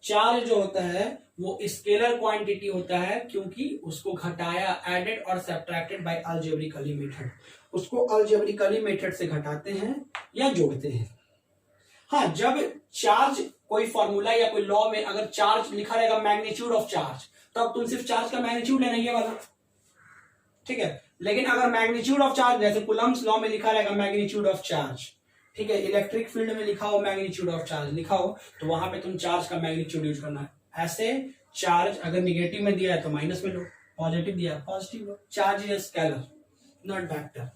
[SPEAKER 1] चार्ज जो होता है वो स्केलर क्वांटिटी होता है क्योंकि उसको घटाया, एडेड और सब्ट्रैक्टेड बाय अलजेब्रिकली मेथड. उसको अलजेब्रिकली मेथड से घटाते हैं या जोड़ते हैं. हाँ, जब चार्ज कोई फॉर्मूला या कोई लॉ में अगर चार्ज लिखा रहेगा मैग्नीट्यूड ऑफ चार्ज, तो अब तुम सिर्फ चार्ज का मैग्नीट्यूड लेना ये वाला, ठीक है. लेकिन अगर मैग्नीट्यूड ऑफ चार्ज जैसे कूलम्स लॉ में लिखा रहेगा मैग्नीट्यूड ऑफ चार्ज, ठीक है, इलेक्ट्रिक फील्ड में लिखा हो मैग्नीट्यूड ऑफ चार्ज लिखा हो, तो वहां पे तुम चार्ज का मैग्नीट्यूड यूज करना है. ऐसे चार्ज अगर निगेटिव में दिया है तो माइनस में लो, पॉजिटिव दिया है positive low. Charge is scalar not vector.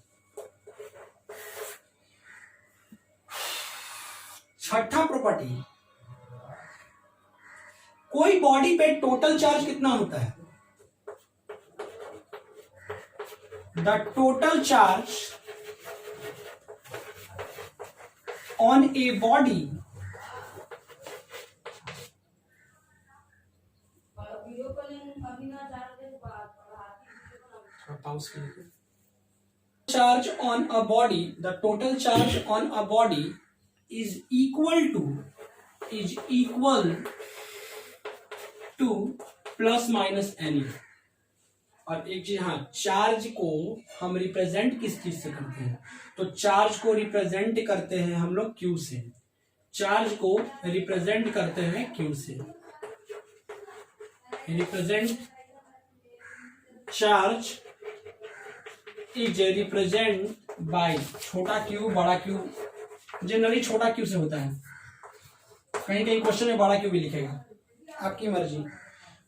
[SPEAKER 1] छठा प्रॉपर्टी, कोई बॉडी पे टोटल चार्ज कितना होता है? The total charge on a body charge on a body, the total charge on a body is equal to plus minus any. और एक चीज, हाँ, चार्ज को हम रिप्रेजेंट किस चीज से करते हैं? तो चार्ज को रिप्रेजेंट करते हैं हम लोग Q से. चार्ज को रिप्रेजेंट करते हैं Q से. Represent charge is represent by छोटा Q बड़ा Q. जनरली छोटा Q से होता है, कहीं कहीं क्वेश्चन में बड़ा Q भी लिखेगा, आपकी मर्जी.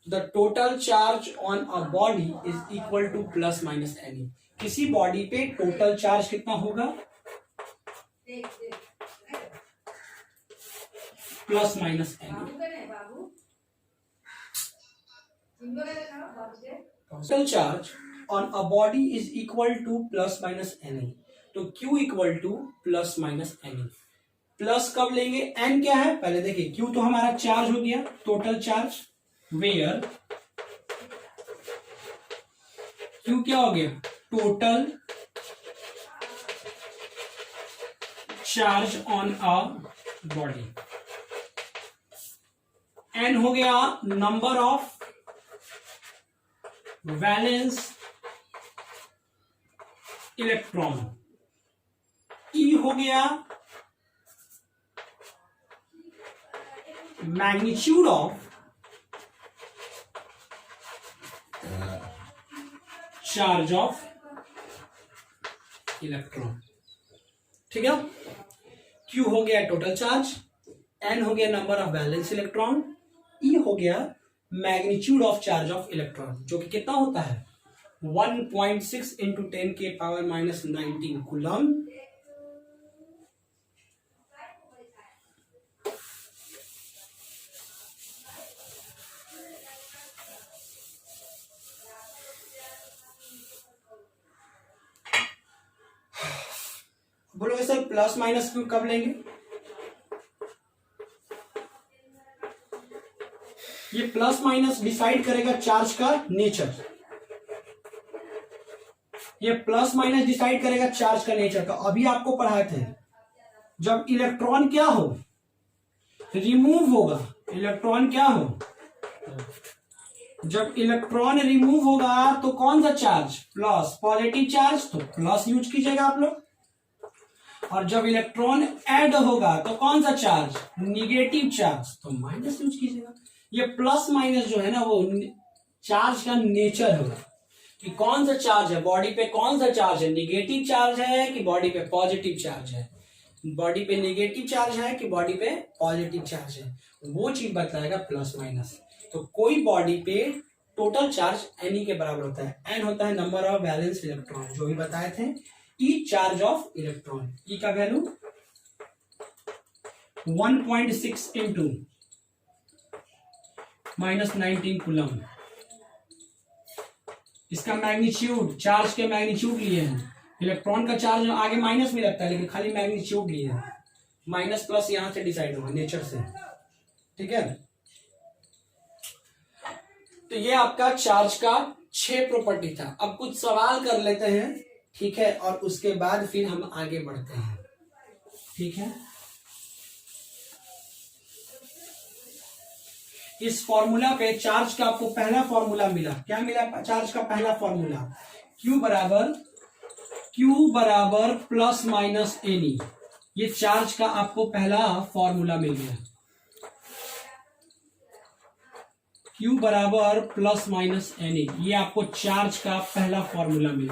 [SPEAKER 1] The total charge on a body is equal to plus minus any. किसी बॉडी पे टोटल चार्ज कितना होगा? Plus minus any. Total charge on a body is equal two plus minus n e. तो Q equal two plus minus any. Plus कब लेंगे? एन क्या है पहले देखिए. Q तो हमारा चार्ज हो गया, टोटल चार्ज, वेयर Q क्या हो गया? Total charge on a body. N हो गया number of valence electron. E हो गया magnitude of charge of electron. ठीक है, Q हो गया टोटल चार्ज, N हो गया number of valence electron, E हो गया magnitude of charge of electron, जो कि कितना होता है 1.6 इंटू 10 के पावर -19 कूलम. बोलोगे सर प्लस माइनस क्यों कब लेंगे? ये प्लस माइनस डिसाइड करेगा चार्ज का नेचर। ये प्लस माइनस डिसाइड करेगा चार्ज का नेचर का। अभी आपको पढ़ाए थे जब इलेक्ट्रॉन क्या हो, रिमूव होगा। इलेक्ट्रॉन क्या हो, जब इलेक्ट्रॉन रिमूव होगा तो कौन सा चार्ज, प्लस। पॉजिटिव चार्ज तो प्लस यूज कीजिएगा आप लोग, और जब इलेक्ट्रॉन ऐड होगा तो कौन सा चार्ज, निगेटिव चार्ज, तो माइनस यूज कीजिएगा। ये प्लस माइनस जो है ना वो चार्ज का नेचर होगा कि कौन सा चार्ज है, बॉडी पे कौन सा चार्ज है, निगेटिव चार्ज है कि बॉडी पे पॉजिटिव चार्ज है, बॉडी पे निगेटिव चार्ज है कि बॉडी पे पॉजिटिव चार्ज है, वो चीज बताएगा प्लस माइनस। तो कोई बॉडी पे टोटल चार्ज एन के बराबर होता है। एन होता है नंबर ऑफ वैलेंस इलेक्ट्रॉन, जो भी बताए थे। ई चार्ज ऑफ इलेक्ट्रॉन, ई का वैल्यू 1.6 इंटू -19 कूलम। इसका मैग्नीट्यूड, चार्ज के मैग्नीट्यूड लिए हैं। इलेक्ट्रॉन का चार्ज आगे माइनस में लगता है, लेकिन खाली मैग्नीट्यूड लिए हैं। माइनस प्लस यहां से डिसाइड होगा नेचर से, ठीक है। तो ये आपका चार्ज का 6 प्रॉपर्टी था। अब कुछ सवाल कर लेते हैं, ठीक है, और उसके बाद फिर हम आगे बढ़ते हैं, ठीक है। इस फॉर्मूला पे चार्ज का आपको पहला फॉर्मूला मिला। क्या मिला चार्ज का पहला फॉर्मूला? Q बराबर प्लस माइनस एनी। ये चार्ज का आपको पहला फॉर्मूला मिल गया। Q बराबर प्लस माइनस एनी, ये आपको चार्ज का पहला फॉर्मूला मिल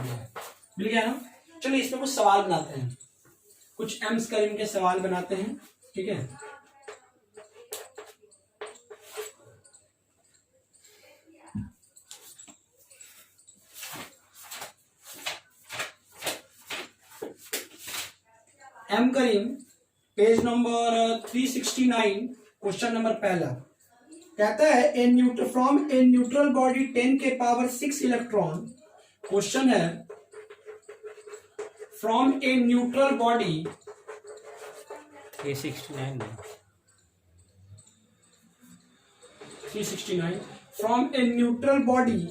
[SPEAKER 1] गया ना। चलिए इसमें कुछ सवाल बनाते हैं, कुछ एम्स करीम के सवाल बनाते हैं, ठीक है। M Karim page number 369, question number पहला कहता है फ्रॉम ए न्यूट्रल बॉडी 10 के पावर 6 इलेक्ट्रॉन। क्वेश्चन है from a neutral body 369 from a neutral body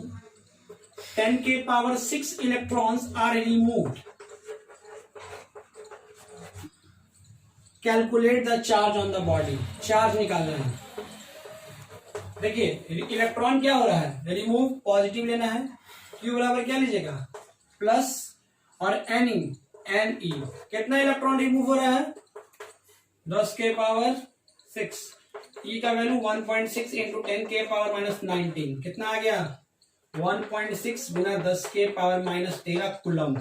[SPEAKER 1] 10 के power 6 electrons are removed. Calculate the charge on the body. Charge निकालना है। देखिए इलेक्ट्रॉन क्या हो रहा है, रिमूव, पॉजिटिव लेना है। Q बराबर क्या लीजिएगा, प्लस, और एन ई कितना इलेक्ट्रॉन रिमूव हो रहा है, 10 के पावर 6। ई का वैल्यू 1.6 इंटू 10 के पावर -19, कितना आ गया, 1.6 गुना 10 के पावर -13 कूलम।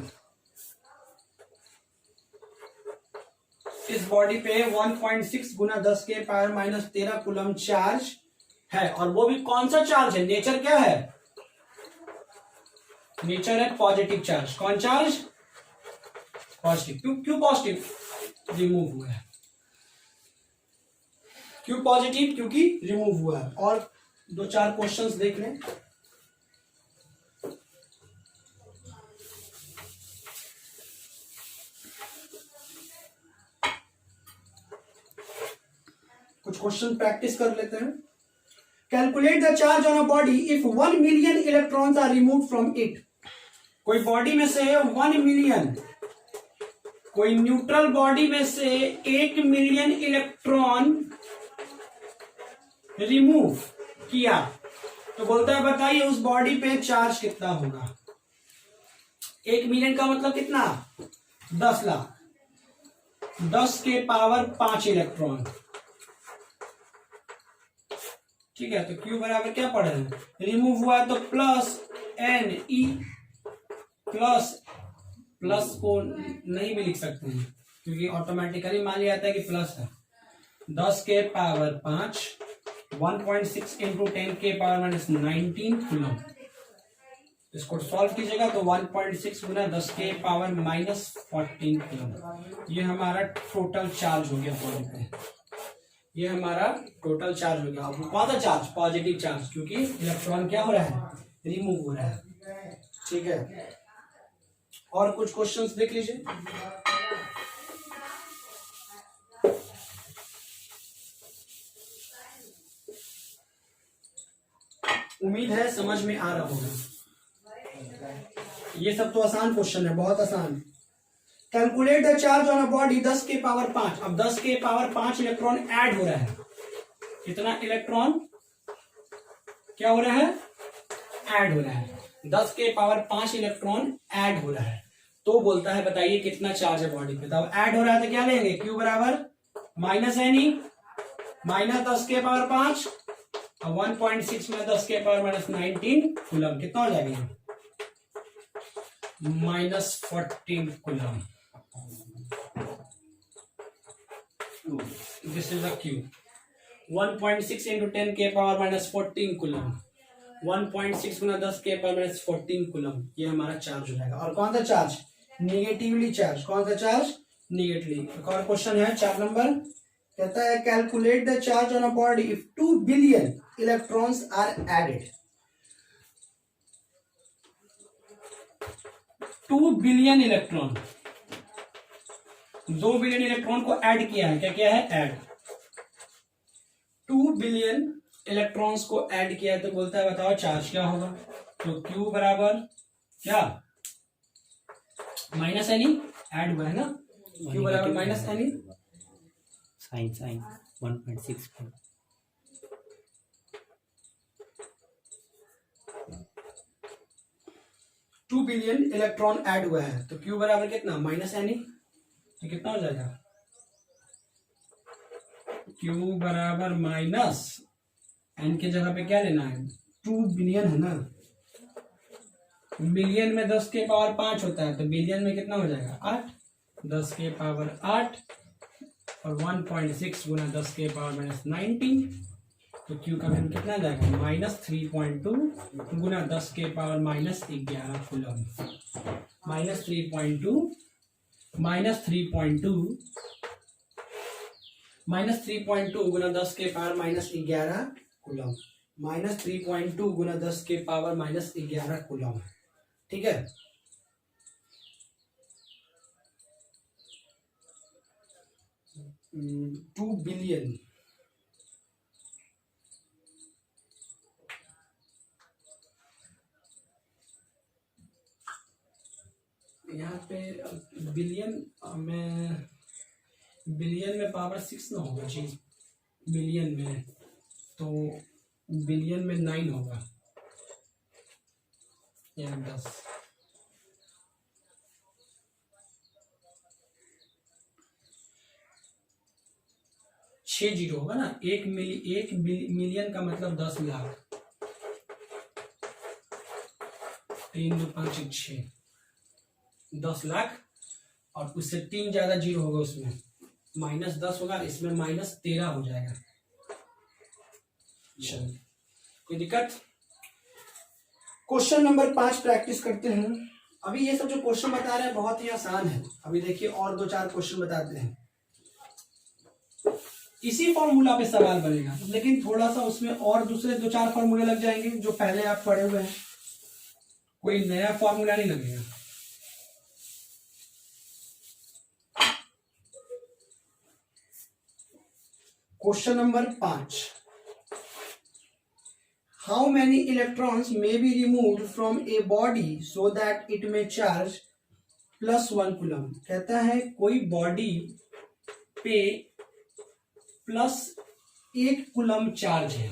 [SPEAKER 1] इस बॉडी पे 1.6 गुना 10 के पावर -13 कूलम चार्ज है, और वो भी कौन सा चार्ज है, नेचर क्या है, नेचर है पॉजिटिव चार्ज। कौन चार्ज, पॉजिटिव। क्यों पॉजिटिव, रिमूव हुआ है। क्यों पॉजिटिव, क्योंकि रिमूव हुआ है। और 2-4 क्वेश्चंस देख लें। कुछ क्वेश्चन प्रैक्टिस कर लेते हैं। Calculate the charge on a body if 1 million electrons are removed from it. कोई बॉडी में से 1 मिलियन, कोई न्यूट्रल बॉडी में से 1 मिलियन इलेक्ट्रॉन रिमूव किया, तो बोलता है बताइए उस बॉडी पे चार्ज कितना होगा। 1 मिलियन का मतलब कितना, 10 लाख, 10 के पावर 5 इलेक्ट्रॉन, ठीक है। तो Q बराबर क्या पढ़ रहे हैं, रिमूव हुआ तो प्लस एन ई, प्लस को नहीं भी लिख सकते हैं क्योंकि ऑटोमेटिकली मान लिया जाता है कि प्लस है। 10 के पावर 5, 1.6 इंटू 10 के पावर -19 कूलम। इसको सॉल्व कीजिएगा तो 1.6 गुना 10 के पावर -14 कूलम। ये हमारा टोटल चार्ज हो गया बॉडी पे, ये हमारा टोटल चार्ज हो गया। कौन सा चार्ज, पॉजिटिव चार्ज, क्योंकि इलेक्ट्रॉन क्या हो रहा है, रिमूव हो रहा है, ठीक है। और कुछ क्वेश्चंस देख लीजिए। उम्मीद है समझ में आ रहा होगा। ये सब तो आसान क्वेश्चन है, बहुत आसान। Calculate the charge on a body 10 के पावर 5। अब 10 के पावर 5 इलेक्ट्रॉन ऐड हो रहा है। कितना इलेक्ट्रॉन क्या हो रहा है? ऐड हो रहा है। 10 के पावर 5 इलेक्ट्रॉन ऐड हो रहा है। तो बोलता है बताइए कितना चार्ज है बॉडी पे। तब ऐड हो रहा है तो क्या लेंगे? Q बराबर माइनस एनी माइनस 10 के पावर 5 और 1.6 में 10 के पावर माइनस 19 कूलम। कितना हो जाएगा? Minus 14 coulomb. This is a Q। 1.6 into 10 के पावर माइनस 14 कूलम। 1.6 गुना 10 के पावर माइनस 14 कूलम। ये हमारा चार्ज हो जाएगा। और कौन सा चार्ज? Negatively charge. कौन सा चार्ज? निगेटिवली। एक और क्वेश्चन है 4 नंबर, कहता है calculate the charge on a body if 2 billion electrons are added. 2 billion electron, 2 billion electron को ऐड किया है। क्या किया है? ऐड। 2 बिलियन इलेक्ट्रॉन्स को ऐड किया है तो बोलता है बताओ चार्ज क्या होगा। तो Q बराबर क्या? Minus any. ऐड हुआ है ना। Q बराबर माइनस एनी
[SPEAKER 2] साइन 1.6।
[SPEAKER 1] 2 बिलियन इलेक्ट्रॉन ऐड हुआ है तो Q बराबर कितना? Minus n e. तो कितना हो जाएगा? Q बराबर माइनस एन के जगह पे क्या लेना है? 2 बिलियन है ना। मिलियन में 10 के पावर 5 होता है तो बिलियन में कितना हो जाएगा? 8। 10 के पावर 8 और 1.6 गुना 10 के पावर माइनस 19 तो Q का वैल्यू कितना जाएगा? माइनस 3.2 गुना 10 के पावर माइनस 11 कूलम। माइनस 3.2 गुना 10 के पावर माइनस 11 कूलम। माइनस 3.2 गुना 10 के पावर माइनस 11 कूलम। ठीक है। टू बिलियन यहाँ पे बिलियन में पावर 6 ना होगा जी। बिलियन में तो बिलियन में 9 होगा या 10। छह जीरो होगा ना। एक मिलियन का मतलब 10 लाख। 3 2 5 6 10 लाख और उससे 3 ज्यादा जीरो होगा, उसमें माइनस 10 होगा, इसमें माइनस 13 हो जाएगा। चलो कोई दिक्कत? क्वेश्चन नंबर 5 प्रैक्टिस करते हैं। अभी ये सब जो क्वेश्चन बता रहे हैं बहुत ही आसान है। अभी देखिए और 2-4 क्वेश्चन बताते हैं। इसी फॉर्मूला पे सवाल बनेगा लेकिन थोड़ा सा उसमें और दूसरे 2-4 फॉर्मूले लग जाएंगे जो पहले आप पढ़े हुए हैं। कोई नया फॉर्मूला नहीं लगेगा। Question number 5, how many electrons may be removed from a body so that it may charge +1 coulomb. कहता है कोई बॉडी पे +1 कूलम चार्ज है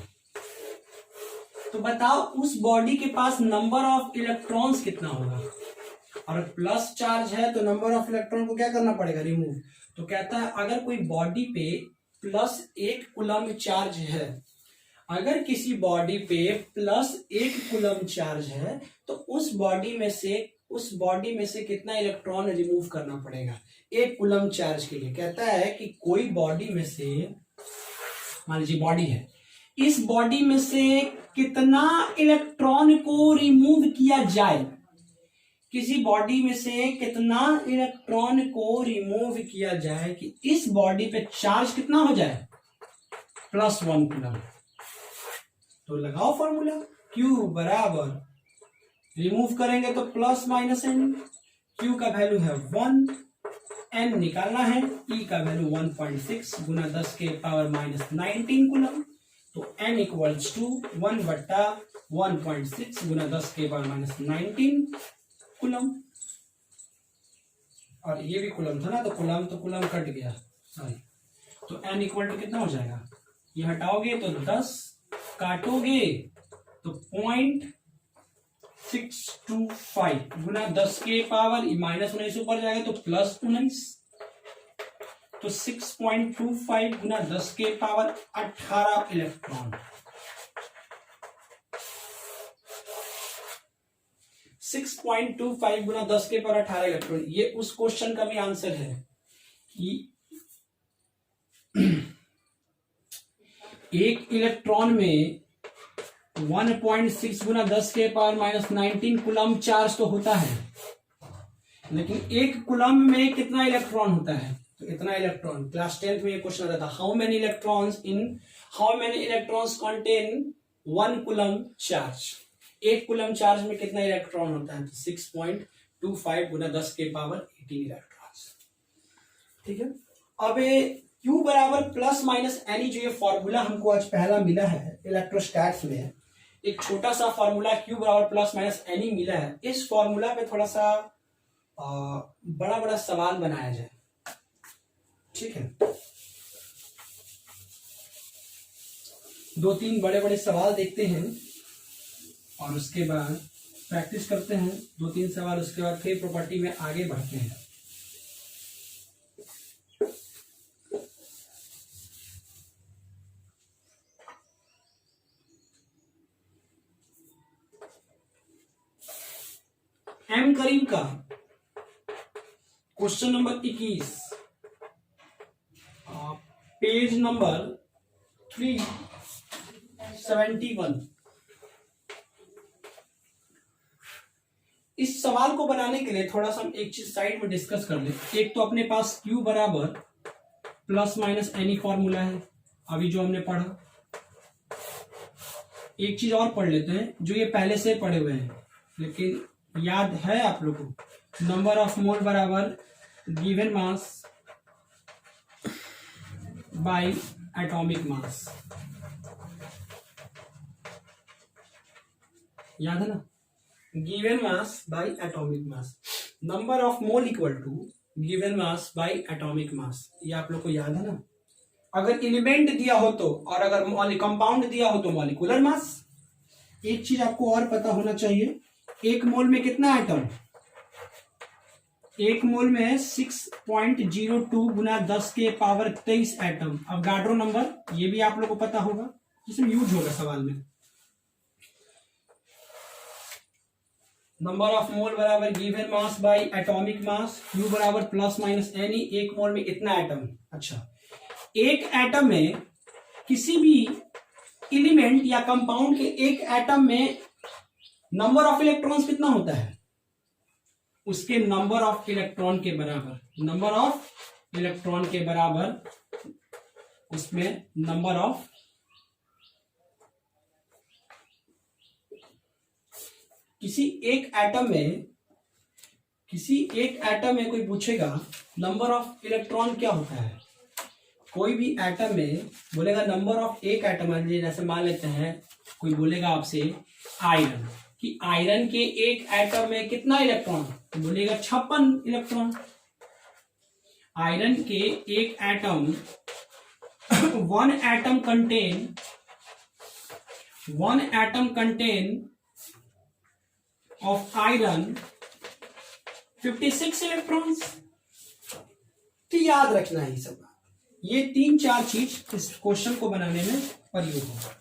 [SPEAKER 1] तो बताओ उस बॉडी के पास नंबर ऑफ इलेक्ट्रॉन्स कितना होगा। और प्लस चार्ज है तो नंबर ऑफ इलेक्ट्रॉन को क्या करना पड़ेगा? रिमूव। तो कहता है अगर कोई बॉडी पे +1 कूलम चार्ज है, अगर किसी बॉडी पे +1 कूलम चार्ज है तो उस बॉडी में से कितना इलेक्ट्रॉन रिमूव करना पड़ेगा 1 कूलम चार्ज के लिए। कहता है कि कोई बॉडी में से, मान लीजिए बॉडी है, इस बॉडी में से कितना इलेक्ट्रॉन को रिमूव किया जाए। किसी बॉडी में से कितना इलेक्ट्रॉन को रिमूव किया जाए कि इस बॉडी पे चार्ज कितना हो जाए? +1 कूलम। तो लगाओ फॉर्मूला। Q बराबर रिमूव करेंगे तो प्लस माइनस एन। Q का वैल्यू है 1, N निकालना है, E का वैल्यू 1.6 गुना 10 के पावर माइनस 19 कूलम। तो n इक्वल्स टू 1/1.6 गुना 10 के पावर -19 कूलम। और ये भी कूलम था ना, तो कूलम कट गया, सॉरी। तो n इक्वल टू कितना हो जाएगा, ये हटाओगे तो 10, काटोगे तो 0.625 गुना 10 के पावर -19 ऊपर जाएगा तो +19, तो 6.25 गुना 10 के पावर 18 इलेक्ट्रॉन। 6.25 गुना 10 के पावर 18 इलेक्ट्रॉन। ये उस क्वेश्चन का भी आंसर है कि एक इलेक्ट्रॉन में 1.6 गुना 10 के पावर -19 कूलम चार्ज तो होता है, लेकिन एक कूलम में कितना इलेक्ट्रॉन होता है, तो इतना इलेक्ट्रॉन। क्लास 10th में ये क्वेश्चन आता था, how many electrons contain 1 coulomb charge. एक कूलम चार्ज में कितना इलेक्ट्रॉन होता है, तो 6.25 गुना 10 के पावर 18 इलेक्ट्रॉन्स। ठीक है, अब Q बराबर प्लस माइनस एनी, जो ये फॉर्मूला हमको आज पहला मिला है इलेक्ट्रोस्टैट्स में, एक छोटा सा फॉर्मूला Q बराबर प्लस माइनस एनी मिला है। इस फॉर्मूला पे थोड़ा सा बड़ा बड़ा सवाल बनाया जाए। ठीक है, 2-3 बड़े बड़े सवाल देखते हैं और उसके बाद प्रैक्टिस करते हैं 2-3 सवाल, उसके बाद फिर प्रॉपर्टी में आगे बढ़ते हैं। एम करीम का क्वेश्चन नंबर 21, पेज नंबर 371। इस सवाल को बनाने के लिए थोड़ा सा हम एक चीज साइड में डिस्कस कर ले। एक तो अपने पास Q बराबर प्लस माइनस एनी फॉर्मूला है, अभी जो हमने पढ़ा। एक चीज और पढ़ लेते हैं जो ये पहले से पढ़े हुए हैं, लेकिन याद है आप लोगों को, नंबर ऑफ मोल बराबर given mass by atomic mass. याद है ना, given mass by atomic mass. Number of mole equal to given mass by atomic mass, ये आप लोग को याद है ना। अगर एलिमेंट दिया हो तो, और अगर कंपाउंड दिया हो तो मॉलिक्यूलर मास। एक चीज आपको और पता होना चाहिए, एक मोल में कितना एटम, एक मोल में 6.02 गुना 10 के पावर 23 एटम। अब गाड्रो नंबर ये भी आप लोग को पता होगा, जिसमें यूज होगा सवाल में। नंबर ऑफ मोल बराबर given mass by atomic mass, Q बराबर प्लस माइनस एनी, एक मोल में इतना एटम। अच्छा, एक एटम में किसी भी एलिमेंट या कंपाउंड के एक एटम में नंबर ऑफ इलेक्ट्रॉन्स कितना होता है, उसके नंबर ऑफ इलेक्ट्रॉन के बराबर, नंबर ऑफ इलेक्ट्रॉन के बराबर उसमें नंबर ऑफ, किसी एक एटम में कोई पूछेगा नंबर ऑफ इलेक्ट्रॉन क्या होता है, कोई भी एटम में बोलेगा नंबर ऑफ एक एटम, जैसे मान लेते हैं कोई बोलेगा आपसे आयरन, कि आयरन के एक एटम में कितना इलेक्ट्रॉन, तो बोलेगा 56 इलेक्ट्रॉन। आयरन के एक atom, one atom contain of iron 56 electrons. तो याद रखना है सब, ये 3-4 चीज इस क्वेश्चन को बनाने में प्रयोग होगा।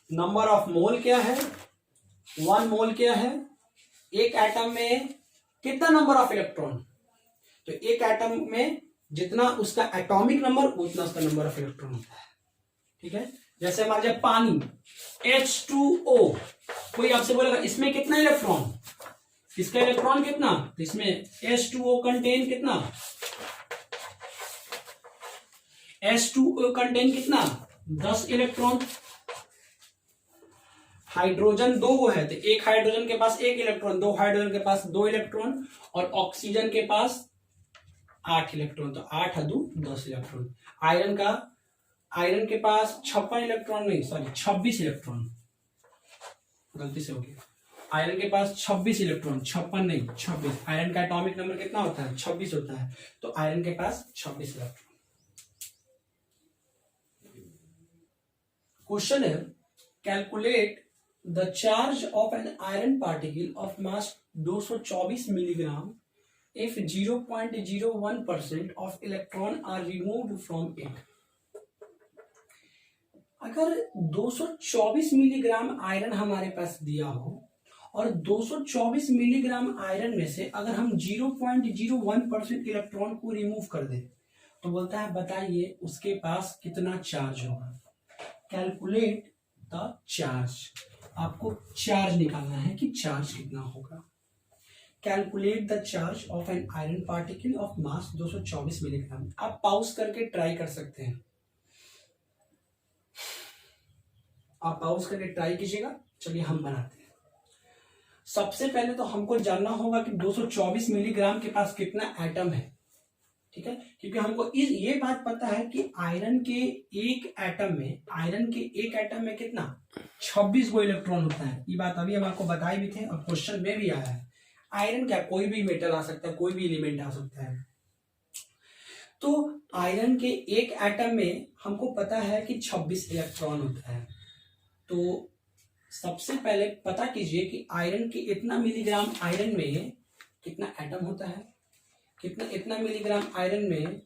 [SPEAKER 1] नंबर ऑफ मोल क्या है, 1 मोल क्या है, एक एटम में कितना नंबर ऑफ इलेक्ट्रॉन, तो एक एटम में जितना उसका एटॉमिक नंबर उतना उसका नंबर ऑफ इलेक्ट्रॉन होता है। ठीक है, जैसे मान लीजिए पानी H2O, कोई आपसे बोलेगा इसमें कितना इलेक्ट्रॉन, इसका इलेक्ट्रॉन कितना, तो इसमें H2O कंटेन कितना, H2O कंटेन कितना 10 इलेक्ट्रॉन। हाइड्रोजन 2 है तो एक हाइड्रोजन के पास 1 इलेक्ट्रॉन, 2 हाइड्रोजन के पास 2 इलेक्ट्रॉन, और ऑक्सीजन के पास 8 इलेक्ट्रॉन, तो 8 × 2 10 इलेक्ट्रॉन। आयरन का आयरन के पास 56 इलेक्ट्रॉन नहीं, सॉरी 26 इलेक्ट्रॉन, गलती से हो गया। आयरन के पास 26 इलेक्ट्रॉन, 56 नहीं 26। आयरन का एटॉमिक नंबर कितना होता है? 26 होता है। तो आयरन के पास 26 इलेक्ट्रॉन। क्वेश्चन है, calculate the charge of an iron particle of mass 224 milligram if 0.01% of electron are removed from it। अगर 224 मिलीग्राम आयरन हमारे पास दिया हो और 224 मिलीग्राम आयरन में से अगर हम 0.01% इलेक्ट्रॉन को रिमूव कर दें तो बोलता है बताइए उसके पास कितना चार्ज होगा। कैलकुलेट द चार्ज, आपको चार्ज निकालना है कि चार्ज कितना होगा। Calculate the charge of an iron particle of mass 224 milligram. आप पाउस करके ट्राई कर सकते हैं, आप पाउस करके ट्राई कीजिएगा। चलिए हम बनाते हैं। सबसे पहले तो हमको जानना होगा कि 224 मिलीग्राम के पास कितना एटम है, ठीक है, क्योंकि हमको ये बात पता है कि आयरन के एक एटम में कितना 26 गो इलेक्ट्रॉन होता है। ये बात अभी हम आपको बताए भी थे और क्वेश्चन में भी आया है। आयरन क्या, कोई भी मेटल आ सकता है, कोई भी एलिमेंट आ सकता है। तो आयरन के एक एटम में हमको पता है कि 26 इलेक्ट्रॉन होता है। तो सबसे पहले पता कीजिए कि आयरन के इतना मिलीग्राम आयरन में कितना एटम होता है, इतना मिलीग्राम आयरन में,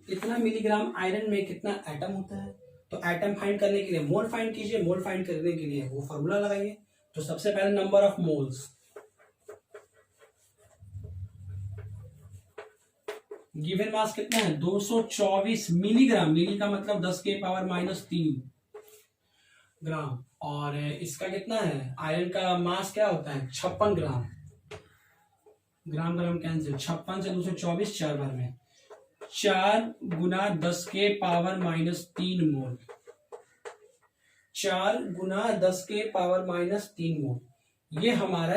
[SPEAKER 1] इतना मिलीग्राम आयरन में कितना एटम होता है। तो एटम फाइंड करने के लिए मोल फाइंड कीजिए, मोल फाइंड करने के लिए वो फॉर्मूला लगाइए। तो सबसे पहले number of moles, given mass कितना है 224 मिलीग्राम, मिली का मतलब 10 के पावर -3 ग्राम, और इसका कितना है, आयरन का मास क्या होता है 56 ग्राम, ग्राम ग्राम कैंसिल, 56 से 224 4 बार में 4 गुना 10 के पावर -3 मोल, 4 गुना 10 के पावर -3 मोल। ये हमारा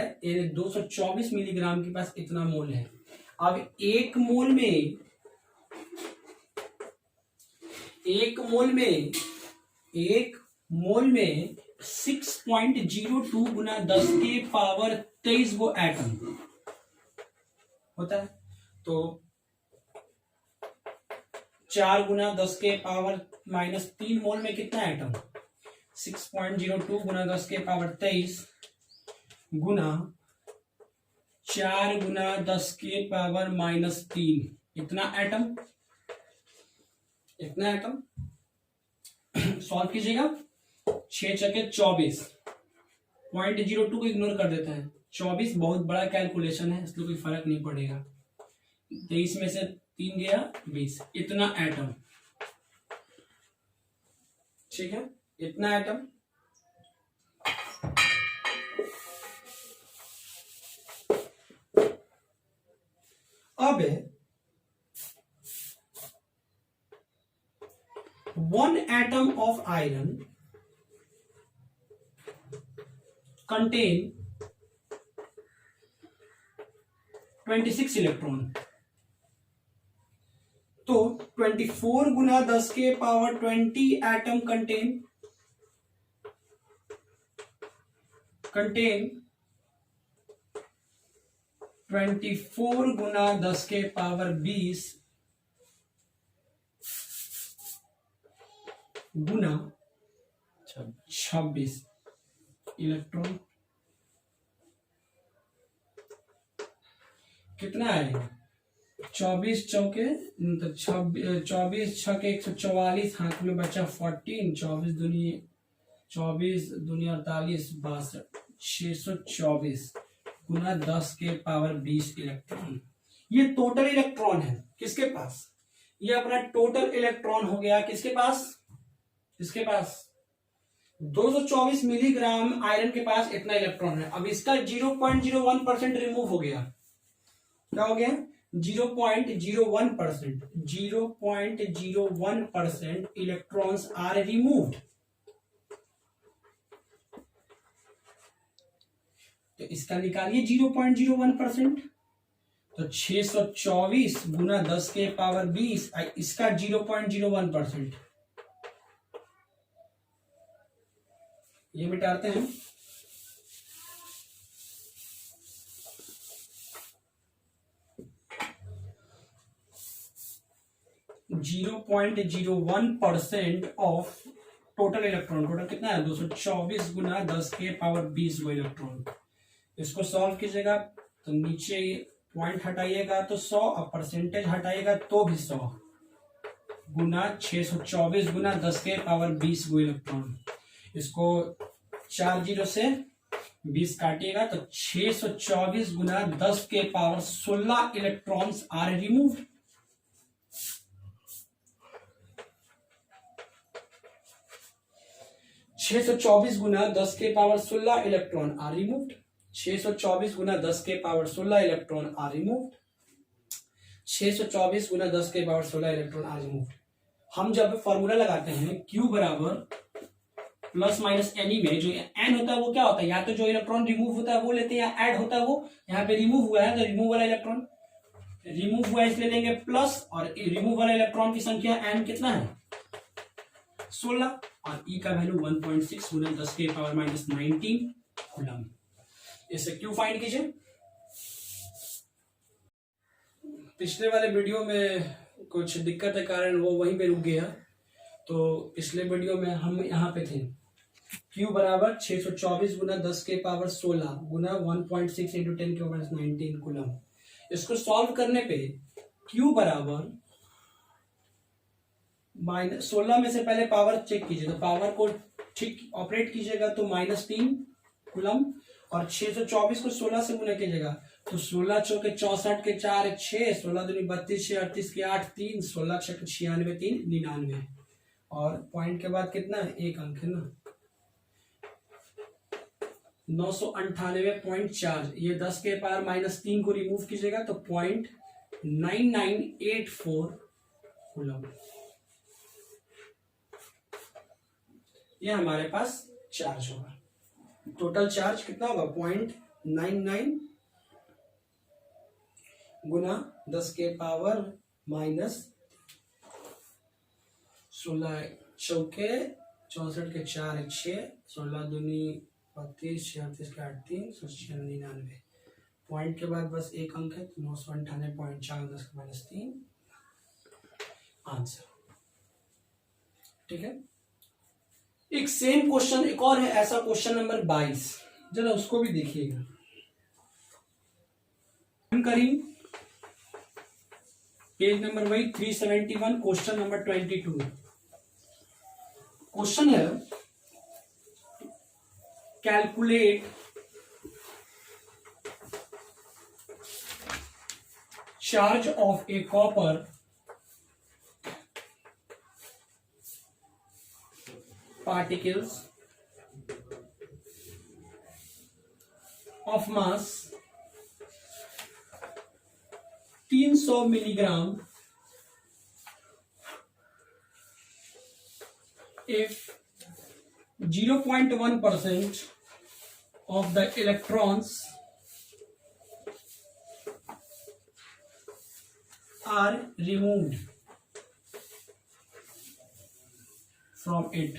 [SPEAKER 1] 224 मिलीग्राम के पास इतना मोल है। अब एक मोल में 6.02 गुना 10 के पावर 23 गो एटम होता है। तो 4 गुना 10 के पावर -3 मोल में कितना एटम, 6.02 गुना 10 के पावर 23 गुना 4 गुना 10 के पावर -3, इतना एटम सॉल्व कीजिएगा। 6 चके 24, 0.02 को इग्नोर कर देते हैं। 24 बहुत बड़ा कैलकुलेशन है, इसलिए कोई फर्क नहीं पड़ेगा। 23 में से 3 गया 20, इतना एटम, ठीक है, इतना एटम। अब 1 atom of iron contain 26 electron. तो 24 गुना 10 के पावर 20 एटम कंटेन 24 गुना 10 के पावर 20 गुना 26 इलेक्ट्रॉन। कितना आएगा, 24 चौके 24 छके 144, हाथ में बचा 14, 24 दुनिया 48, 62, 624 गुना 10 के पावर 20 इलेक्ट्रॉन। ये टोटल इलेक्ट्रॉन है किसके पास, ये अपना टोटल इलेक्ट्रॉन हो गया किसके पास, इसके पास 224 मिलीग्राम आयरन के पास इतना इलेक्ट्रॉन है। अब इसका 0.01% रिमूव हो गया, क्या हो गया 0.01%, 0.01% इलेक्ट्रॉन्स आर रिमूव्ड। तो इसका निकालिए 0.01%, तो 624 गुना 10 के पावर 20, इसका 0.01%, ये मिटाते हैं। Zero 0.01% of total electron. Total कितना है 224 गुना 10 के पावर 20 वो इलेक्ट्रॉन। इसको सॉल्व कीजिएगा तो नीचे पॉइंट हटाइएगा तो 100 और परसेंटेज हटाइएगा तो भी 100 गुना 624 गुना 10 के पावर 20 वो इलेक्ट्रॉन। इसको 4 जीरो से 20 काटिएगा तो 624 गुना 10 के पावर 16 इलेक्ट्रॉन्स आर रिमूव्ड। 624 गुना 10 के पावर 16 इलेक्ट्रॉन आर रिमूव्ड। 624 गुना 10 के पावर 16 इलेक्ट्रॉन आर रिमूव्ड। 624 गुना 10 के पावर 16 इलेक्ट्रॉन आर रिमूव्ड। हम जब फॉर्मूला लगाते हैं Q बराबर प्लस माइनस एनी में जो एन होता है वो क्या होता है, या तो जो इलेक्ट्रॉन रिमूव होता है वो लेते हैं या ऐड होता है वो। यहाँ पे रिमूव हुआ है तो रिमूव वाला इलेक्ट्रॉन रिमूव हुआ इसलिए लेंगे प्लस, और रिमूव वाला इलेक्ट्रॉन की संख्या एन कितना है 16 और ई का वैल्यू 1.6 गुना 10 के पावर माइनस 19 कूलम। इसे क्यू फाइंड कीजिए। पिछले वाले वीडियो में कुछ दिक्कत के कारण वो वहीं पे रुक गया, तो पिछले वीडियो में हम यहाँ पे थे। Q बराबर 624 गुना 10 के पावर 16 गुना 1.6 इंटू 10 के पावर 19 कूलम। इसको सॉल्व करने पे Q बराबर -16 में से पहले पावर चेक कीजिए, तो पावर को ठीक ऑपरेट कीजिएगा तो -3 कूलम, और 624 को 16 से गुना कीजिएगा तो 16 चौके 64 के 4 6, 16 दूनी 32 6 38 के 8 3, 16 छक 96 3 99, और पॉइंट के बाद कितना है एक अंक है ना 998.4। ये 10 के पावर -3 को रिमूव कीजिएगा तो 0.9984 कूलम। ये हमारे पास चार्ज होगा। टोटल चार्ज कितना होगा 0.99 गुना 10 के पावर -16 चौके 64 के 4 6, 16 दूनी 32 36 के 8 3, 99। पॉइंट के बाद बस एक अंक है 998.4 10 के -3 आंसर। ठीक है। एक सेम क्वेश्चन एक और है ऐसा, क्वेश्चन नंबर 22, जरा उसको भी देखिएगा। करीम पेज नंबर वही 371, क्वेश्चन नंबर 22। क्वेश्चन है calculate charge of A copper particles of mass 300 milligram if 0.1% of the electrons are removed from it।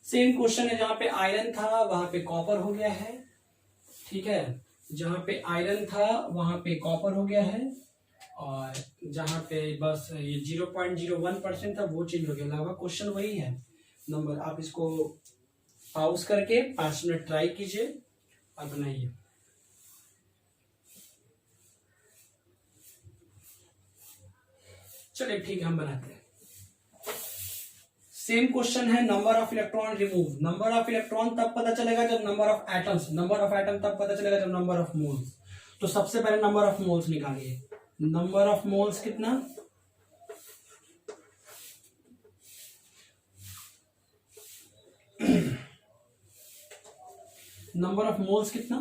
[SPEAKER 1] Same question है, जहां पे आयरन था वहां पे कॉपर हो गया है। ठीक है, जहां पे आयरन था वहां पे कॉपर हो गया है, और जहां पे बस ये 0.01% था वो चेंज हो गया। अलावा क्वेश्चन वही है नंबर। आप इसको पॉज करके 5 मिनट ट्राई कीजिए और बनाइए। चलिए ठीक है, हम बनाते हैं। सेम क्वेश्चन है, number of electron remove. Number of electron तब पता चलेगा जब number of atoms, number of atom तब पता चलेगा जब नंबर ऑफ मोल्स। तो सबसे पहले नंबर ऑफ मोल्स निकालिए। नंबर ऑफ मोल्स कितना, नंबर ऑफ मोल्स कितना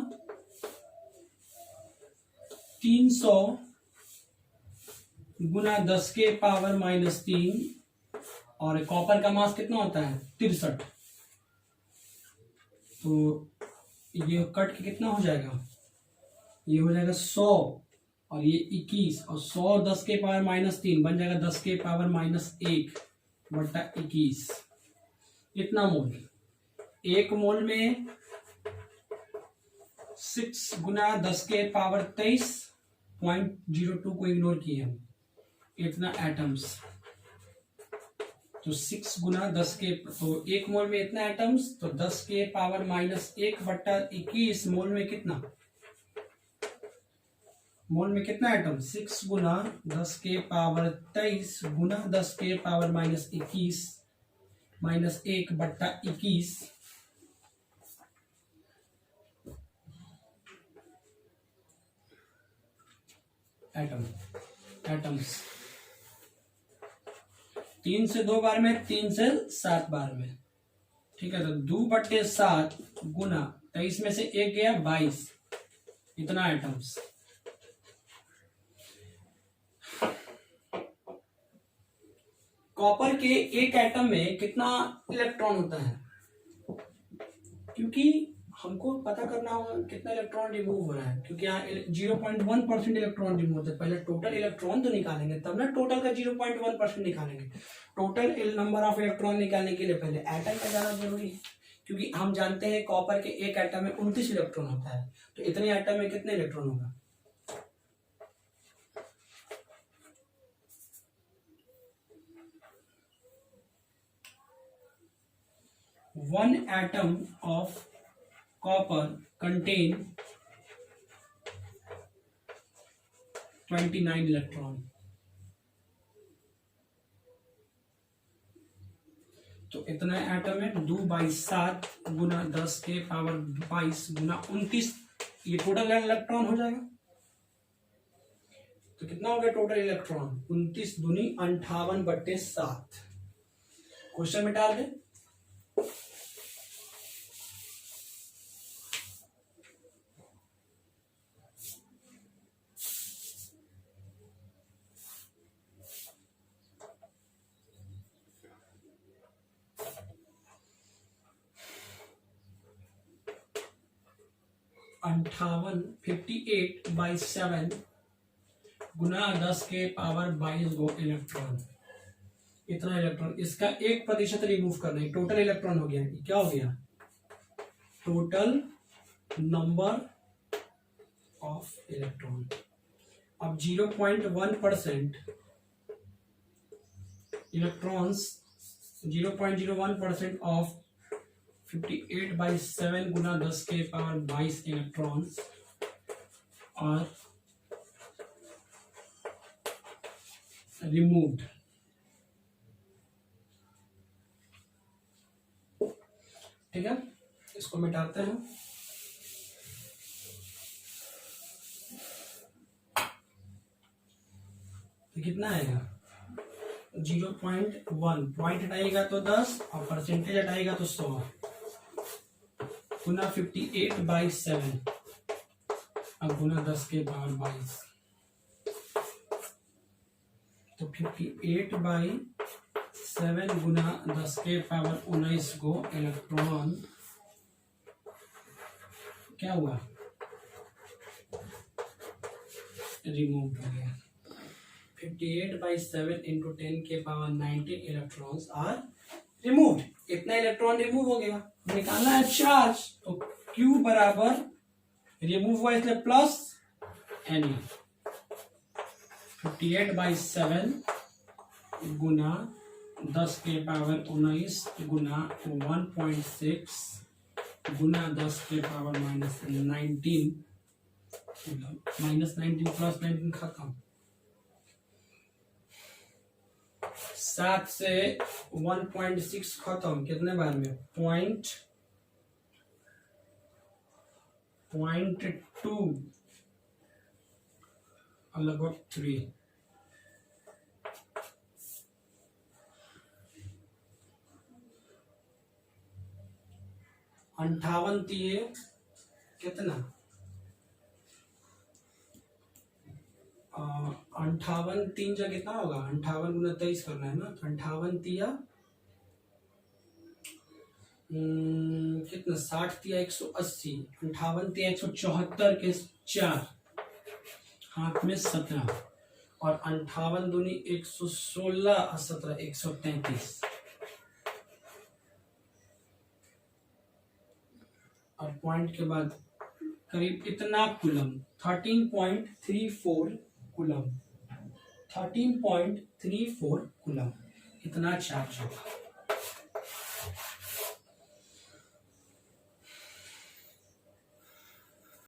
[SPEAKER 1] 300 गुना 10 के पावर -3, और कॉपर का मास कितना होता है 63। तो ये कट के कितना हो जाएगा, ये हो जाएगा 100 और ये 21, और 100 10 के पावर -3 बन जाएगा 10 के पावर -1 बटा 21, इतना मोल। एक मोल में 6 गुना 10 के पावर 23.02 को इग्नोर किए हम, इतना एटम्स। तो 6 गुना 10 के, तो एक मोल में इतना एटम्स, तो 10 के पावर -1 बटा 21 मोल में कितना, मोल में कितना एटम, 6 गुना 10 के पावर 23 गुना 10 के पावर -21 -1 बटा 21 एटम्स। 3 से 2 बार में, 3 से 7 बार में, ठीक है। तो 2/7 गुना 23 में से 1 गया 22, इतना एटम्स। कॉपर के एक एटम में कितना इलेक्ट्रॉन होता है, क्योंकि हमको पता करना होगा कितना इलेक्ट्रॉन रिमूव हो रहा है, क्योंकि यहाँ 0.1% इलेक्ट्रॉन रिमूव होता है। पहले टोटल इलेक्ट्रॉन तो निकालेंगे, तब ना टोटल का 0.1% निकालेंगे। टोटल नंबर ऑफ इलेक्ट्रॉन निकालने के लिए पहले एटम में जाना जरूरी है, क्योंकि हम जानते हैं कॉपर के एक एटम में 29 इलेक्ट्रॉन होता है, तो इतने एटम में कितने इलेक्ट्रॉन होगा। One atom of copper contain 29 electron. तो इतना एटम है, 2/7 गुना 10 के पावर 22 गुना 29, ये टोटल इलेक्ट्रॉन हो जाएगा। तो कितना हो गया टोटल इलेक्ट्रॉन, 29 दूनी 58/7। क्वेश्चन में डाल दे। अंठावन 58/7 गुना 10 के पावर 22 गो इलेक्ट्रॉन, इतना इलेक्ट्रॉन। इसका 1% रिमूव करना है, टोटल इलेक्ट्रॉन हो गया। क्या हो गया, टोटल नंबर ऑफ इलेक्ट्रॉन। अब 0.1% इलेक्ट्रॉन्स, 0.01% ऑफ 58/7 गुना 10 के पावर 22 इलेक्ट्रॉन्स और रिमूव्ड। ठीक है, इसको मिटाते हैं। तो कितना आएगा, 0.1, पॉइंट हटाएगा तो 10 और परसेंटेज हटाएगा तो 100 गुना 58/7 अब गुना 10 के पावर 22। तो 58/7 गुना 10 के पावर 19 को इलेक्ट्रॉन क्या हुआ, रिमूव हो गया। 58/7 इंटू 10 के पावर 19 इलेक्ट्रॉन्स आर रिमूव्ड। इतना इलेक्ट्रॉन रिमूव हो गया। निकालना है चार्ज, तो Q बराबर रिमूव हुआ इसलिए प्लस Ne। 58/7 गुना 10 के पावर 19 गुना 1.6 गुना 10 के पावर -19 प्लस 19 खत्म। 7 से 1.6 खत्म, कितने बार में, 0.2 लगभग 3। अंठावन तीय कितना, 58 3 जगह कितना होगा, 58 गुना 23 करना है ना। 58 तिया कितना, 60 तिया 180, 58 तिया 174 के 4, हाथ में 17, और 58 दूनी 116 और 17 133 और पॉइंट के बाद करीब इतना कूलम 13.34 कूलम 13.34 कूलम इतना चार्ज होगा।